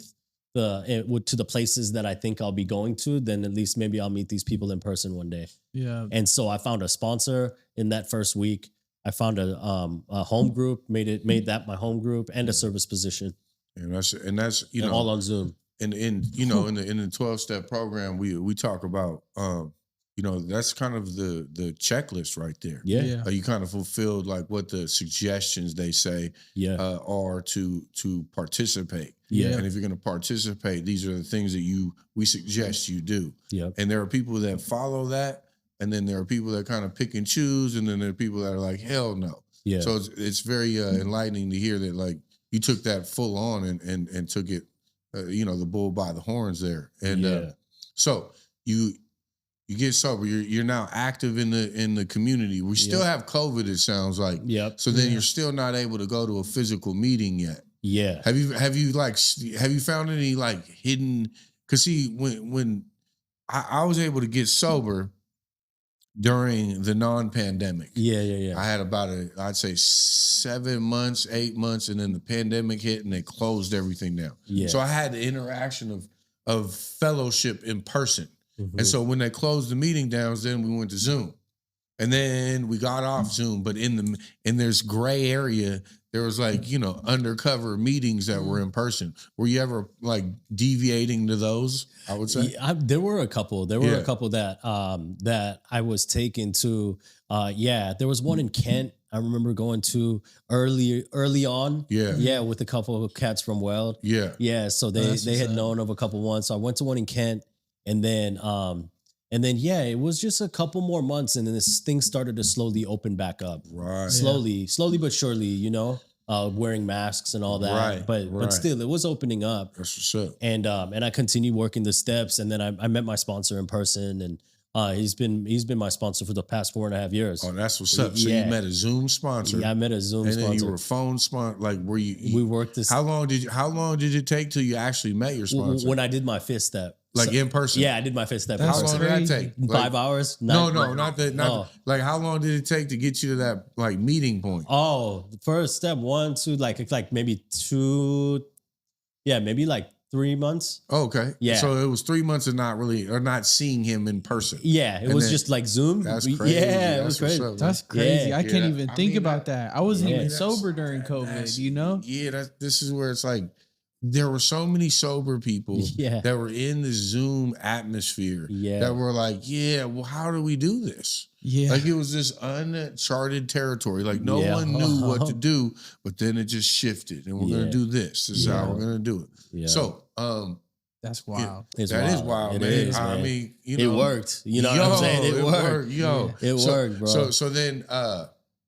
to the places that I think I'll be going to, then at least maybe I'll meet these people in person one day. Yeah. And so I found a sponsor in that first week. I found a home group, made that my home group, and a service position. And that's you know, all on Zoom. And you know, in the 12-step program, we talk about you know, that's kind of the checklist right there. Yeah. You kind of fulfilled like what the suggestions they say are to participate. Yeah. And if you're going to participate, these are the things that we suggest you do. Yeah. And there are people that follow that, and then there are people that kind of pick and choose, and then there are people that are like, hell no. Yeah. So it's very enlightening to hear that like you took that full on and took it, you know, the bull by the horns there. And so you get sober. You're now active in the community. We still have COVID, it sounds like. Yep. So then you're still not able to go to a physical meeting yet. Yeah. Have you found any like hidden? Because see, when I was able to get sober during the non-pandemic. Yeah. I had about I'd say 7 months, 8 months, and then the pandemic hit and they closed everything down. Yeah. So I had the interaction of fellowship in person. Mm-hmm. And so when they closed the meeting down, then we went to Zoom. And then we got off Zoom, but in this gray area, there was like, you know, undercover meetings that were in person. Were you ever like deviating to those? I would say there were a couple. There were a couple that I was taken to. There was one in Kent. I remember going to early on. Yeah, with a couple of cats from Weld. Yeah. So they had known of a couple ones. So I went to one in Kent, and then it was just a couple more months, and then this thing started to slowly open back up. Right. Slowly but surely, you know, wearing masks and all that. Right. But still, it was opening up. That's what's up. And I continued working the steps, and then I met my sponsor in person, and he's been my sponsor for the past 4.5 years. Oh, that's what's up. So you met a Zoom sponsor. Yeah, I met a Zoom sponsor. And then you were a phone sponsor. Like, were you? We worked this. How long did it take till you actually met your sponsor? When I did my fifth step. Like in person? Yeah, I did my fifth step. How long did that take? Like, 5 hours? Not that. Like, how long did it take to get you to that like meeting point? Oh, the first step 1, 2, like maybe 2. Yeah, maybe like 3 months. Okay. Yeah. So it was 3 months of not seeing him in person. Yeah, it was just like Zoom. That's crazy. Yeah, it was crazy. That's crazy. I can't even think about that. I wasn't even sober during COVID. You know? Yeah. This is where it's like. there were so many sober people that were in the Zoom atmosphere that were like, well, how do we do this? Yeah. Like it was this uncharted territory. Like no one knew what to do, but then it just shifted and we're going to do this. This is how we're going to do it. Yeah. So, that's wild. That is wild, man. I mean, you know, it worked. You know what I'm saying? It worked. It worked, bro. So then,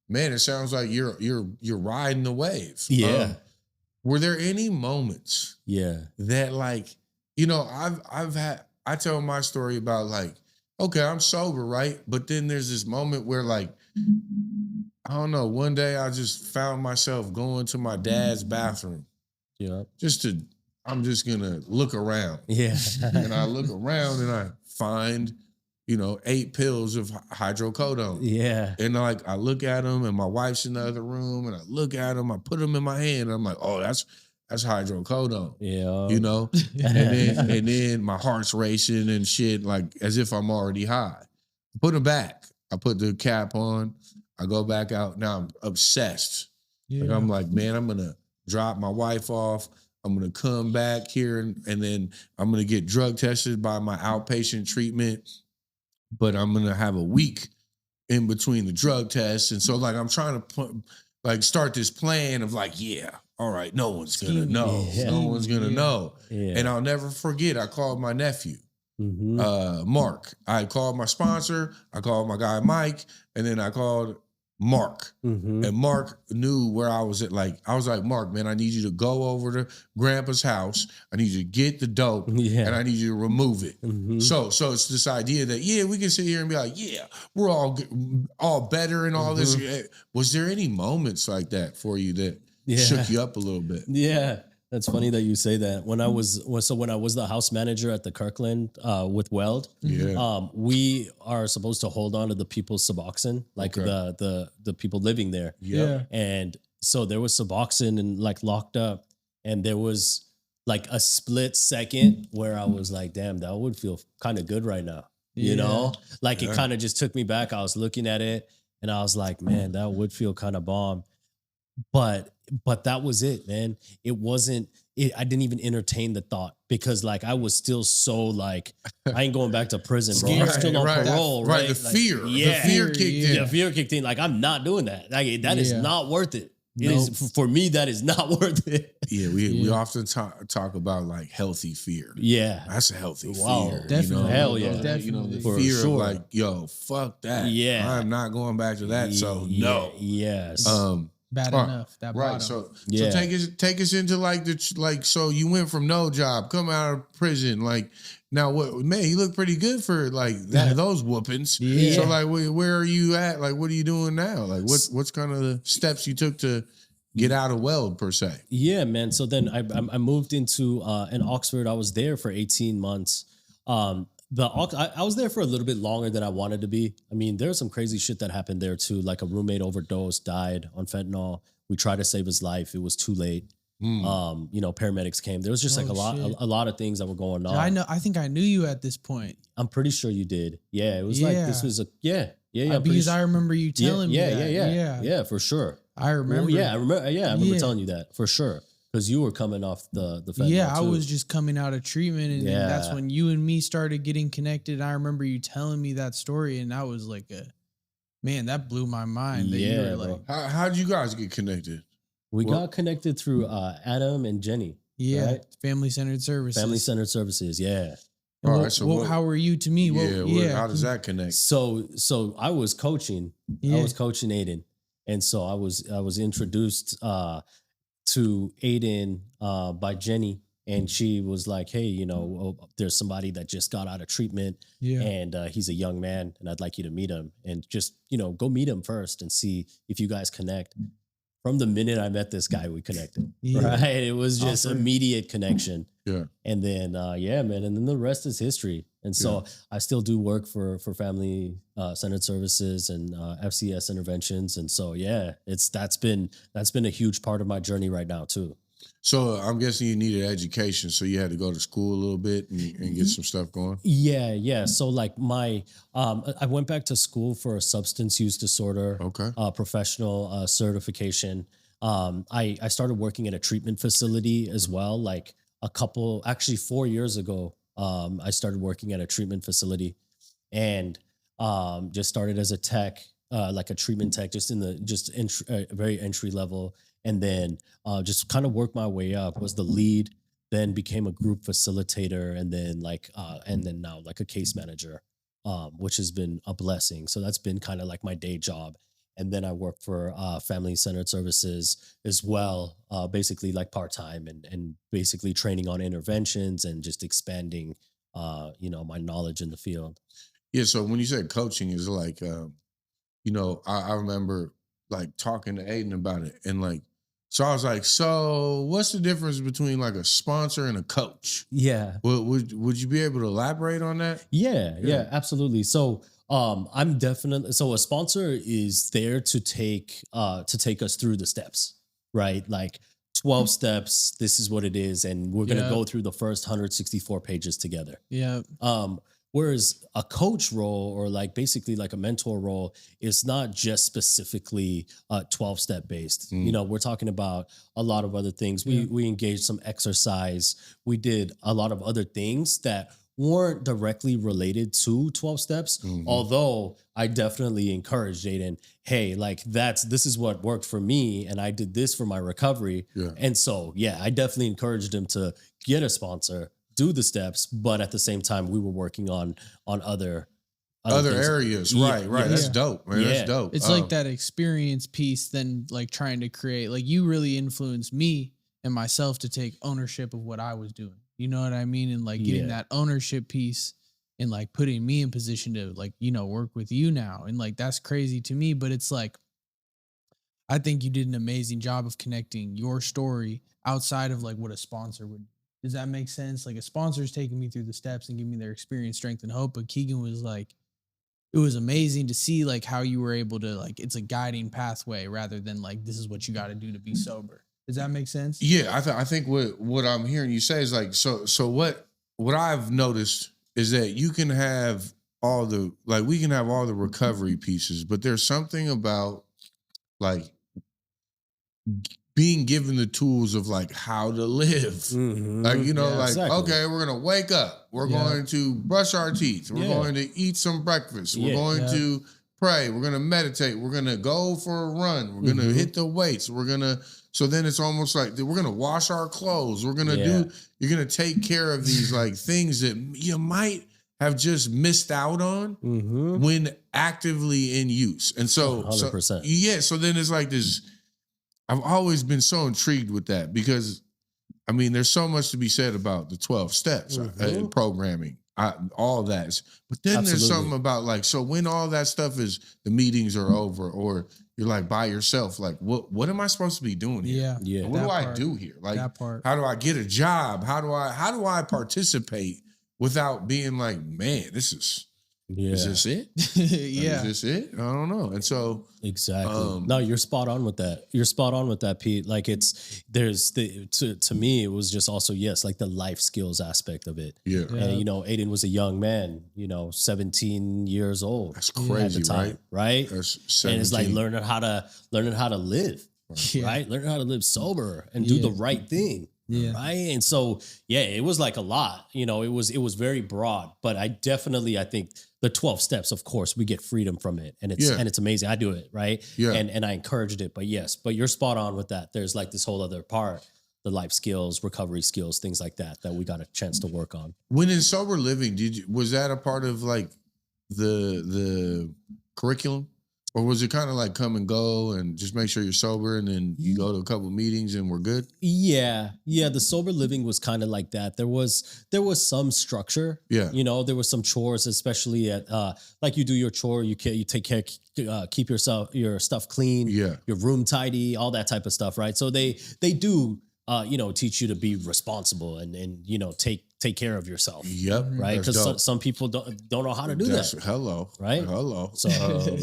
man, it sounds like you're riding the wave. Yeah. Were there any moments that like, you know, I tell my story about like, okay, I'm sober, right? But then there's this moment where like, I don't know, one day I just found myself going to my dad's bathroom. Yeah. I'm just gonna look around. Yeah. And I look around and I find, you know, 8 pills of hydrocodone. Yeah. And like, I look at them and my wife's in the other room and I look at them, I put them in my hand and I'm like, oh, that's hydrocodone. Yeah. You know? and then my heart's racing and shit, like as if I'm already high. Put them back. I put the cap on. I go back out. Now I'm obsessed. Yeah. Like, I'm like, man, I'm gonna drop my wife off. I'm going to come back here and then I'm going to get drug tested by my outpatient treatment. But I'm going to have a week in between the drug tests. And so like, I'm trying to start this plan of like, all right, no one's going to know. Yeah. No one's going to know. Yeah. And I'll never forget, I called my nephew, Mark. I called my sponsor. I called my guy, Mike. And then I called Mark. And Mark knew where I was at. Like, I was like, Mark, man, I need you to go over to Grandpa's house. I need you to get the dope and I need you to remove it. So it's this idea that, we can sit here and be like, we're all better and all this. Was there any moments like that for you that shook you up a little bit? Yeah. That's funny that you say that. When I was the house manager at the Kirkland with Weld, we are supposed to hold on to the people's Suboxone, like the people living there. Yeah. And so there was Suboxone and like locked up, and there was like a split second where I was like, damn, that would feel kind of good right now. You know? Like it kind of just took me back. I was looking at it and I was like, man, that would feel kind of bomb. But that was it, man. It wasn't, I didn't even entertain the thought because like I was still so like, I ain't going back to prison, bro. I'm still on parole, right? The fear. The fear kicked in. The fear kicked in. Like, I'm not doing that. Like, that is not worth it. It is, for me, that is not worth it. Yeah, we often talk about like healthy fear. Yeah. That's a healthy fear. Definitely. You know? Hell yeah. Definitely. You know, the fear of like, yo, fuck that. Yeah. I'm not going back to that. So no. Yes. Bad enough. That right. So take us into like so you went from no job, come out of prison, like now what, man, you look pretty good for like that those whoopings. Yeah. So like where are you at? Like what are you doing now? Like what's kind of the steps you took to get out of Weld per se? Yeah, man. So then I moved into in Oxford. I was there for 18 months. I was there for a little bit longer than I wanted to be. I mean, there's some crazy shit that happened there too. Like a roommate overdosed, died on fentanyl. We tried to save his life. It was too late. You know, paramedics came. There was just like a lot of things that were going on. I think I knew you at this point. I'm pretty sure you did. Yeah, it was like this was because I remember you telling me that. Yeah, for sure. I remember. Well, I remember telling you that for sure. Because you were coming off the fentanyl. Yeah, I was just coming out of treatment, and then that's when you and me started getting connected. I remember you telling me that story, and I was like, man, that blew my mind. That you were like, how'd you guys get connected? We got connected through Adam and Jenny. Yeah, right? Family-centered services. Family-centered services, yeah. All right, so how were you to me? How does that connect? So I was coaching. I was coaching Aiden, and so I was introduced to Aiden by Jenny, and she was like, hey, you know, there's somebody that just got out of treatment and he's a young man and I'd like you to meet him and just, you know, go meet him first and see if you guys connect. From the minute I met this guy, we connected, right? It was just immediate connection. Yeah. And then, man, and then the rest is history. And so I still do work for family centered services and FCS interventions. And so, that's been a huge part of my journey right now too. So I'm guessing you needed education. So you had to go to school a little bit and get some stuff going. Yeah. So like I went back to school for a substance use disorder professional certification. I started working at a treatment facility as well. Like actually 4 years ago, I started working at a treatment facility, and just started as a tech, like a treatment tech, just very entry level, and then just kind of worked my way up. Was the lead, then became a group facilitator, and then now like a case manager, which has been a blessing. So that's been kind of like my day job. And then I work for family centered services as well, basically like part time, and basically training on interventions and just expanding, my knowledge in the field. Yeah. So when you said coaching, is like, I remember like talking to Aiden about it, and like, so I was like, so what's the difference between like a sponsor and a coach? Yeah. Would you be able to elaborate on that? Yeah, absolutely. So I'm definitely, so a sponsor is there to take us through the steps, right? Like 12 steps, this is what it is, and we're gonna go through the first 164 pages together. Yeah. Whereas a coach role, or like basically like a mentor role, is not just specifically 12-step based. We're talking about a lot of other things. We engaged some exercise. We did a lot of other things that weren't directly related to 12 steps. Although I definitely encouraged Aiden, hey, like this is what worked for me, and I did this for my recovery. Yeah. And so, I definitely encouraged him to get a sponsor, do the steps, but at the same time, we were working on other areas. Right. That's dope, man. That's dope. It's like that experience piece, then like trying to create, like you really influenced me and myself to take ownership of what I was doing. You know what I mean? And like getting that ownership piece and like putting me in position to like, work with you now. And like, that's crazy to me, but it's like, I think you did an amazing job of connecting your story outside of like what a sponsor would. Does that make sense? Like a sponsor's taking me through the steps and giving me their experience, strength, and hope. But Keagan was like, it was amazing to see like how you were able to like, it's a guiding pathway rather than like, this is what you got to do to be sober. Does that make sense? Yeah, I think what I'm hearing you say is like, so what I've noticed is that you can have we can have all the recovery pieces, but there's something about like being given the tools of like how to live. Like, exactly. Okay, we're going to wake up. We're going to brush our teeth. We're going to eat some breakfast. We're going to pray. We're going to meditate. We're going to go for a run. We're going to hit the weights. So then it's almost like we're going to wash our clothes. We're going to you're going to take care of these like things that you might have just missed out on when actively in use. And so, 100%. So then it's like this, I've always been so intrigued with that because, I mean, there's so much to be said about the 12 steps in programming, all that. But then there's something about like, so when all that stuff is, the meetings are over or you're like by yourself, like, what am I supposed to be doing here? Yeah. What do I do here? Like, how do I get a job? How do I participate without being like, man, is this it? Yeah. Is this it? I don't know. And so exactly. No, you're spot on with that. You're spot on with that, Pete. Like to me, it was just also, like the life skills aspect of it. Yeah. And Aiden was a young man, 17 years old. That's crazy, at the time, right? That's 17. And it's like learning how to live, right? Learning how to live sober and do the right thing. Yeah. Right. And so, it was like a lot, it was very broad, but I think the 12 steps, of course, we get freedom from it and it's amazing. I do it. Right. Yeah. And I encouraged it, but you're spot on with that. There's like this whole other part, the life skills, recovery skills, things like that we got a chance to work on. When in sober living, was that a part of like the curriculum? Or was it kind of like come and go and just make sure you're sober and then you go to a couple meetings and we're good? Yeah. The sober living was kind of like that. There was some structure. Yeah. There was some chores, especially at like you do your chore, you take care, keep your stuff clean, your room tidy, all that type of stuff, right? So they do teach you to be responsible and take care of yourself. Yep. Right. Because some people don't know how to do that. Hello. Right. Hello. So hello.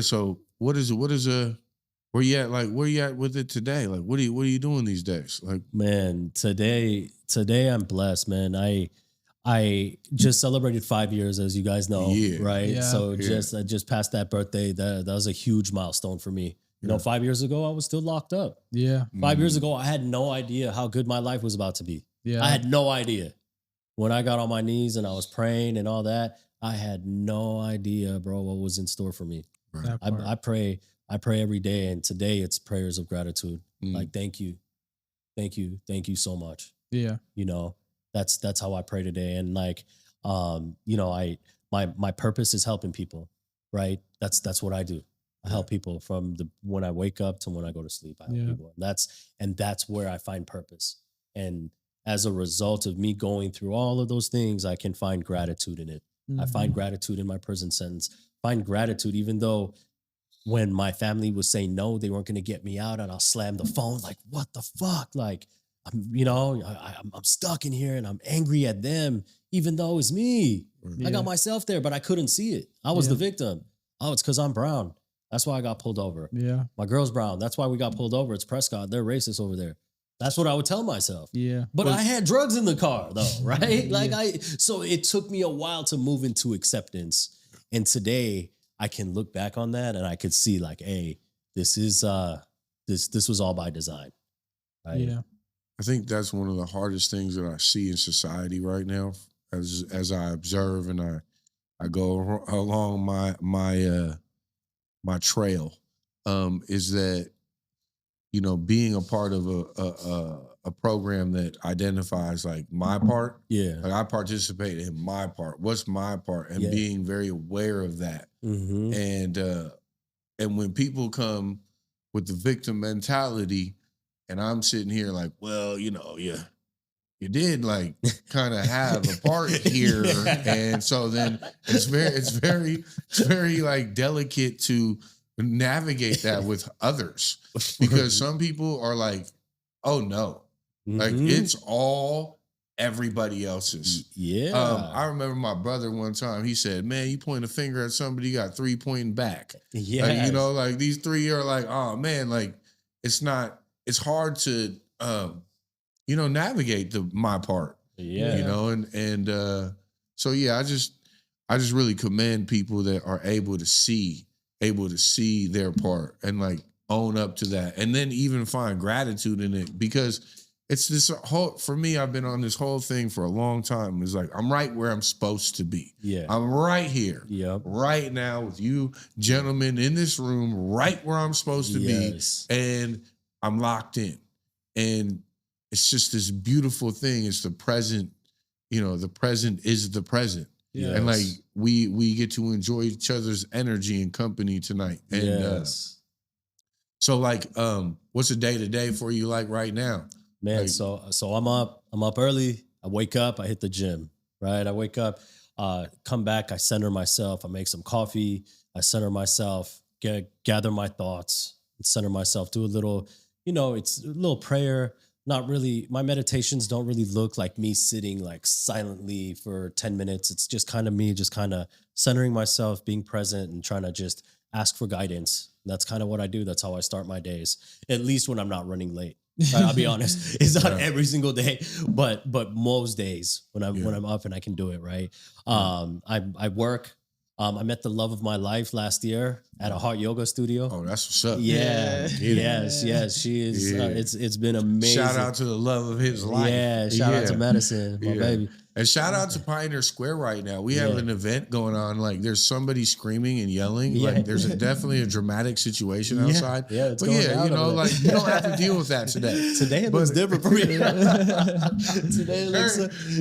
So what is where you at? Like where you at with it today? Like what are you doing these days? Like man, today I'm blessed, man. I just celebrated 5 years, as you guys know. Yeah. Right. Yeah. So I just passed that birthday. That was a huge milestone for me. You know, 5 years ago, I was still locked up. Yeah. 5 years ago, I had no idea how good my life was about to be. Yeah. I had no idea. When I got on my knees and I was praying and all that, I had no idea, bro, what was in store for me. Right. I pray every day, and today it's prayers of gratitude. Like, thank you so much. Yeah. You know, that's how I pray today. And like, you know, my purpose is helping people, right? That's what I do. I help people from when I wake up to when I go to sleep. I help people. That's where I find purpose. And as a result of me going through all of those things, I can find gratitude in it. I find gratitude in my prison sentence. Find gratitude, even though when my family was saying no, they weren't going to get me out, and I'll slam the phone like, what the fuck? Like, I'm stuck in here and I'm angry at them, even though it's me. I got myself there, but I couldn't see it. I was the victim. Oh, it's because I'm brown. That's why I got pulled over. Yeah. My girl's brown. That's why we got pulled over. It's Prescott. They're racist over there. That's what I would tell myself. Yeah. But I had drugs in the car though, right? Like so it took me a while to move into acceptance. And today I can look back on that and I could see like, hey, this was all by design. Right? Yeah. I think that's one of the hardest things that I see in society right now as I observe and I go along my trail, is that, you know, being a part of a program that identifies like my part. Yeah. Like I participate in my part. What's my part? And being very aware of that. And when people come with the victim mentality and I'm sitting here like, well, you know, you did like kind of have a part here. And so then it's very like delicate to navigate that with others, because some people are like, oh no, like it's all everybody else's. Yeah. I remember my brother one time, he said, man, you point a finger at somebody, you got 3 pointing back. Yeah. Like, you know, like these 3 are like, oh man, like it's hard to, you know, navigate my part. Yeah. You know, and so yeah, I just really commend people that are able to see their part and like own up to that, and then even find gratitude in it, because it's this whole, for me, I've been on this whole thing for a long time. It's like, I'm right where I'm supposed to be. Yeah. I'm right here, right now with you gentlemen in this room, right where I'm supposed to be. And I'm locked in. And it's just this beautiful thing. It's the present, you know, the present is the present. Yes. And like we get to enjoy each other's energy and company tonight. And so like, what's a day to day for you like right now? Man, like, so I'm up early. I wake up, I hit the gym, right? I wake up, come back, I center myself, I make some coffee, I center myself, gather my thoughts, center myself, do a little, you know, it's a little prayer. Not really, my meditations don't really look like me sitting like silently for 10 minutes. It's just kind of me just kind of centering myself, being present and trying to just ask for guidance. That's kind of what I do. That's how I start my days, at least when I'm not running late. I'll be honest. It's not every single day, but most days when I'm up and I can do it, right? I work. I met the love of my life last year at a heart yoga studio. Oh, that's what's up. Yeah. Yes. She is. It's been amazing. Shout out to the love of his life. Yeah. Shout out to Madison, my baby. And shout out to Pioneer Square right now. We have an event going on. Like there's somebody screaming and yelling. Yeah. Like there's definitely a dramatic situation outside. Yeah. But you know, like you don't have to deal with that today. Today it looks different for me. Today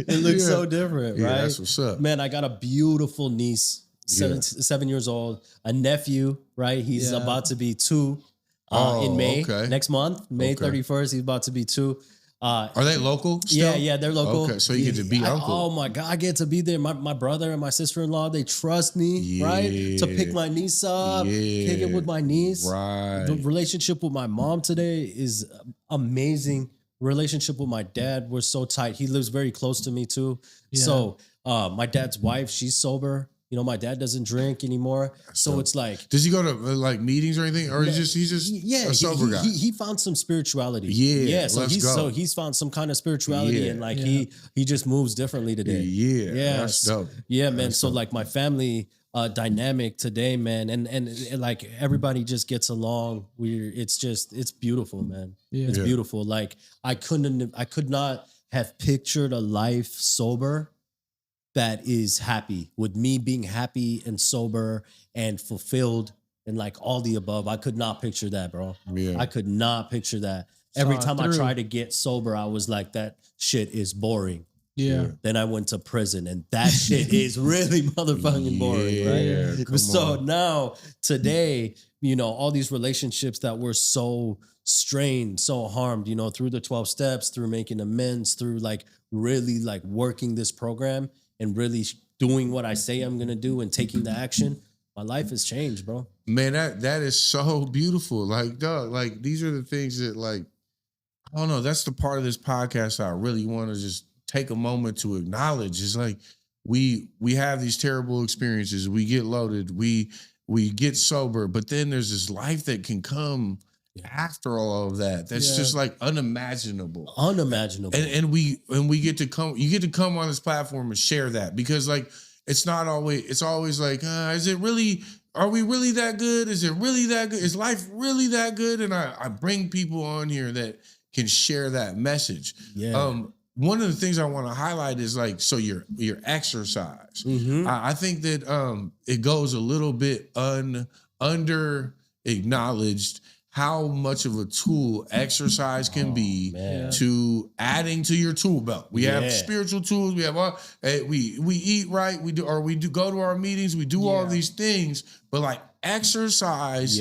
it looks so different, right? That's what's up. Man, I got a beautiful niece. 7 years old, a nephew, right? He's about to be 2 in May, next month, May 31st. He's about to be 2. Are they local still? Yeah, they're local. Okay, so you get to be uncle. Oh my God, I get to be there. My brother and my sister-in-law, they trust me, right? To pick my niece up, kick it with my niece. Right. The relationship with my mom today is amazing. Relationship with my dad, we're so tight. He lives very close to me too. Yeah. So my dad's wife, she's sober. You know, my dad doesn't drink anymore. So it's like, does he go to like meetings or anything? Or he's just a sober guy? He found some spirituality. So he's found some kind of spirituality and like he just moves differently today. That's dope. Yeah, man. That's so dope. like my family, dynamic today, man, and like everybody just gets along. It's beautiful, man. Yeah. It's beautiful. Like I could not have pictured a life sober that is happy, with me being happy and sober and fulfilled and like all the above. I could not picture that, bro. Yeah. I could not picture that. Every time I tried to get sober, I was like, that shit is boring. Yeah. Then I went to prison, and that shit is really motherfucking boring, right? Yeah, So now, today, you know, all these relationships that were so strained, so harmed, you know, through the 12 steps, through making amends, through like really like working this program and really doing what I say I'm gonna do and taking the action, my life has changed, bro. Man, that is so beautiful. Like, dog, like these are the things that, like, I don't know, that's the part of this podcast I really want to just take a moment to acknowledge. Is like we have these terrible experiences, we get loaded, we get sober, but then there's this life that can come after all of that. That's just like unimaginable. And we get to come, you get to come on this platform and share that, because like it's always like, is it really, are we really that good? Is it really that good? Is life really that good? And I bring people on here that can share that message. Yeah. One of the things I want to highlight is like, so your exercise. Mm-hmm. I think that it goes a little bit under acknowledged how much of a tool exercise can be to adding to your tool belt. We have spiritual tools. We have we eat right. We do go to our meetings. We do all these things. But like exercise,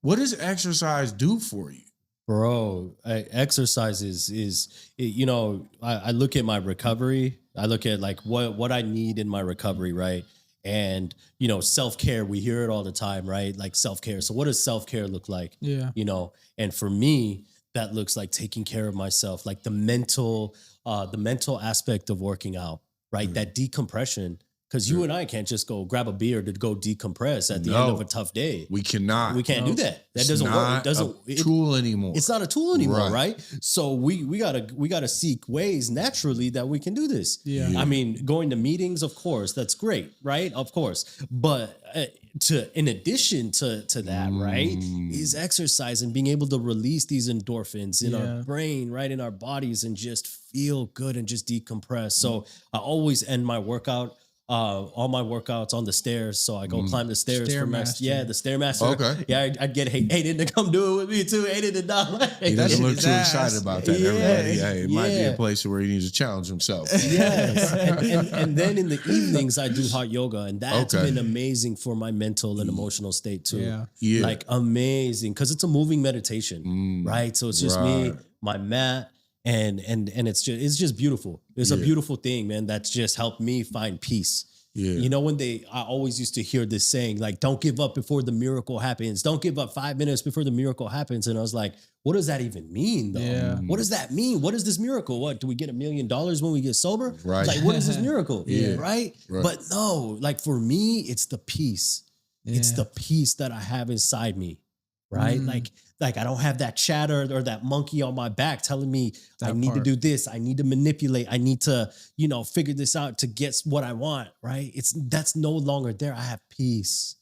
what does exercise do for you? Bro, exercise is you know, I look at my recovery. I look at like what I need in my recovery, right? And, you know, self-care, we hear it all the time, right? Like self-care. So what does self-care look like? Yeah. You know, and for me, that looks like taking care of myself, like the mental aspect of working out, right? That decompression. Because you and I can't just go grab a beer to go decompress at the end of a tough day. We cannot. We can't do that. That doesn't work. It doesn't. A tool anymore. It's not a tool anymore, right? So we gotta seek ways naturally that we can do this. Yeah. I mean, going to meetings, of course, that's great, right? Of course, but in addition to that, right, is exercise and being able to release these endorphins in our brain, right, in our bodies, and just feel good and just decompress. So I always end my workout. All my workouts on the stairs, so I go climb the stairs for my the Stairmaster. Okay, yeah, I'd get Aiden to come do it with me too. Aiden did not. He doesn't look too excited about that. Everybody, it might be a place where he needs to challenge himself. Yes, and then in the evenings I do hot yoga, and that's been amazing for my mental and emotional state too. Yeah. Like amazing, because it's a moving meditation, right? So it's just me, my mat. And it's just beautiful. It's a beautiful thing, man. That's just helped me find peace. Yeah. You know, I always used to hear this saying, like, don't give up before the miracle happens. Don't give up 5 minutes before the miracle happens. And I was like, what does that even mean, though? Yeah. What does that mean? What is this miracle? What, do we get $1 million when we get sober? Right. Like, what is this miracle? Right? But no, like for me, it's the peace. It's the peace that I have inside me. Right? Like I don't have that chatter or that monkey on my back telling me I need to do this. I need to manipulate. I need to, you know, figure this out to get what I want. Right? That's no longer there. I have peace.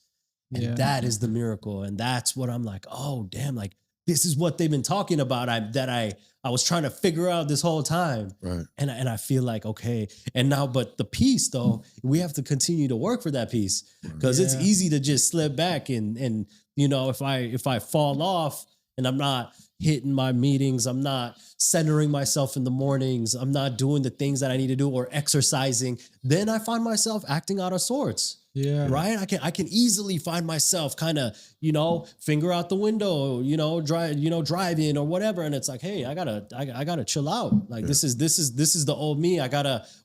And that is the miracle. And that's what I'm like, oh, damn, like this is what they've been talking about. I was trying to figure out this whole time. Right. And I feel like, okay. And now, but the peace though, we have to continue to work for that peace, because it's easy to just slip back and you know, if I fall off and I'm not hitting my meetings, I'm not centering myself in the mornings, I'm not doing the things that I need to do or exercising, then I find myself acting out of sorts. Yeah. Right? I can easily find myself kind of, you know, finger out the window, you know, driving or whatever. And it's like, hey, I gotta chill out. Like this is the old me.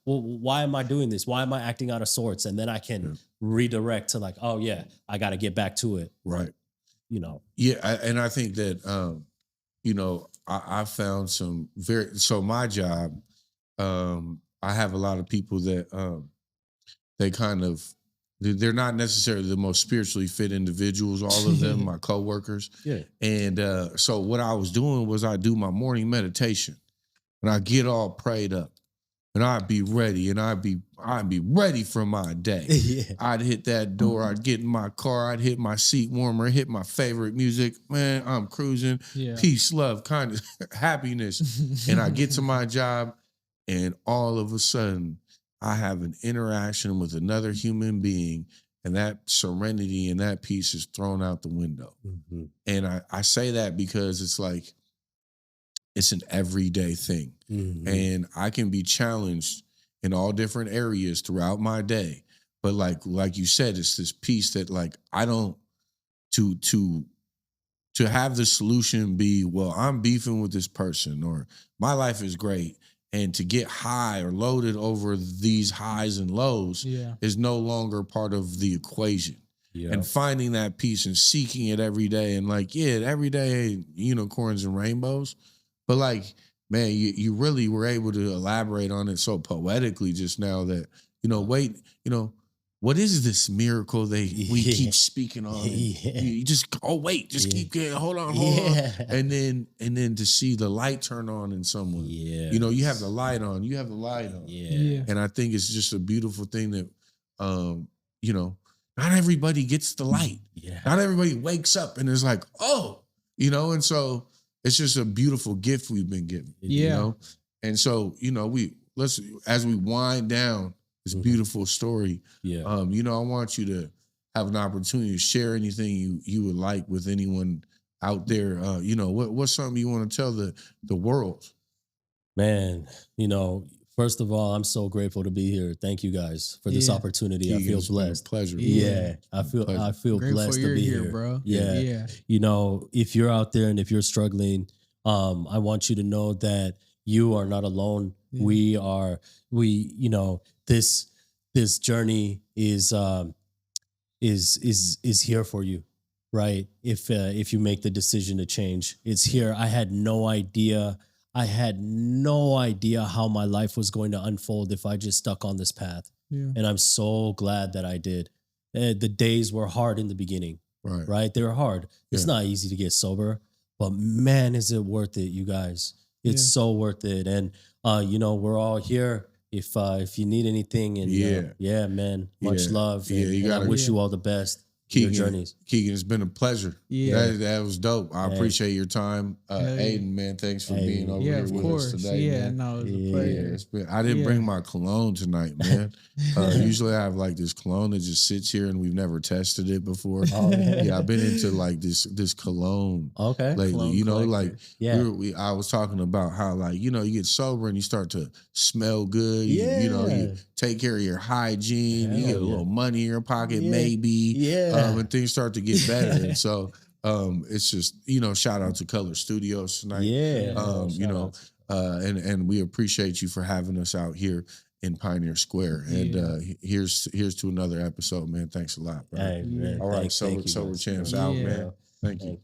Why am I doing this? Why am I acting out of sorts? And then I can redirect to like, oh yeah, I gotta get back to it. Right. You know. Yeah. And I think that, you know, I found so my job, I have a lot of people that they kind of, they're not necessarily the most spiritually fit individuals, all of them, my coworkers. Yeah. And so what I was doing was I do my morning meditation and I get all prayed up. and I'd be ready, and I'd be ready for my day. Yeah. I'd hit that door, I'd get in my car, I'd hit my seat warmer, hit my favorite music. Man, I'm cruising. Yeah. Peace, love, kindness, happiness. And I get to my job, and all of a sudden, I have an interaction with another human being, and that serenity and that peace is thrown out the window. Mm-hmm. And I say that because it's like, it's an everyday thing. Mm-hmm. And I can be challenged in all different areas throughout my day. But like you said, it's this piece that like, I don't, to have the solution be, well, I'm beefing with this person, or my life is great. And to get high or loaded over these highs and lows is no longer part of the equation. Yeah. And finding that peace and seeking it every day. And like, yeah, every day, unicorns and rainbows. But like, man, you really were able to elaborate on it so poetically just now that, what is this miracle we keep speaking on? You just, keep getting, hold on. And then to see the light turn on in someone. Yeah. You have the light on. Yeah. And I think it's just a beautiful thing that, not everybody gets the light. Yeah. Not everybody wakes up and is like, oh, and so it's just a beautiful gift we've been given. Yeah. And so, as we wind down this beautiful story, I want you to have an opportunity to share anything you would like with anyone out there. What's something you want to tell the world? Man, first of all, I'm so grateful to be here. Thank you guys for this opportunity. Keagan, I feel blessed. Pleasure. Yeah, I feel blessed to be here, bro. Yeah. If you're out there and if you're struggling, I want you to know that you are not alone. Yeah. This journey is here for you, right? If you make the decision to change, it's here. I had no idea how my life was going to unfold if I just stuck on this path. Yeah. And I'm so glad that I did. The days were hard in the beginning, right? They were hard. It's not easy to get sober, but man, is it worth it, you guys. It's so worth it. And, we're all here. If you need anything, and man, much love. And I wish you all the best. Keagan, journeys. Keagan, it's been a pleasure. Yeah, that was dope. I appreciate your time, Aiden. Man, thanks for being over here with us today. Man. No, it was a pleasure. I didn't bring my cologne tonight, man. Usually I have like this cologne that just sits here, and we've never tested it before. I've been into like this cologne lately. Cologne I was talking about how you get sober and you start to smell good. You take care of your hygiene. You get a little money in your pocket, maybe. And things start to get better. And so it's just, shout out to Color Studios tonight. And we appreciate you for having us out here in Pioneer Square. And here's to another episode, man. Thanks a lot, bro. Hey, man. All right, Sober Champs out, man. Thank you.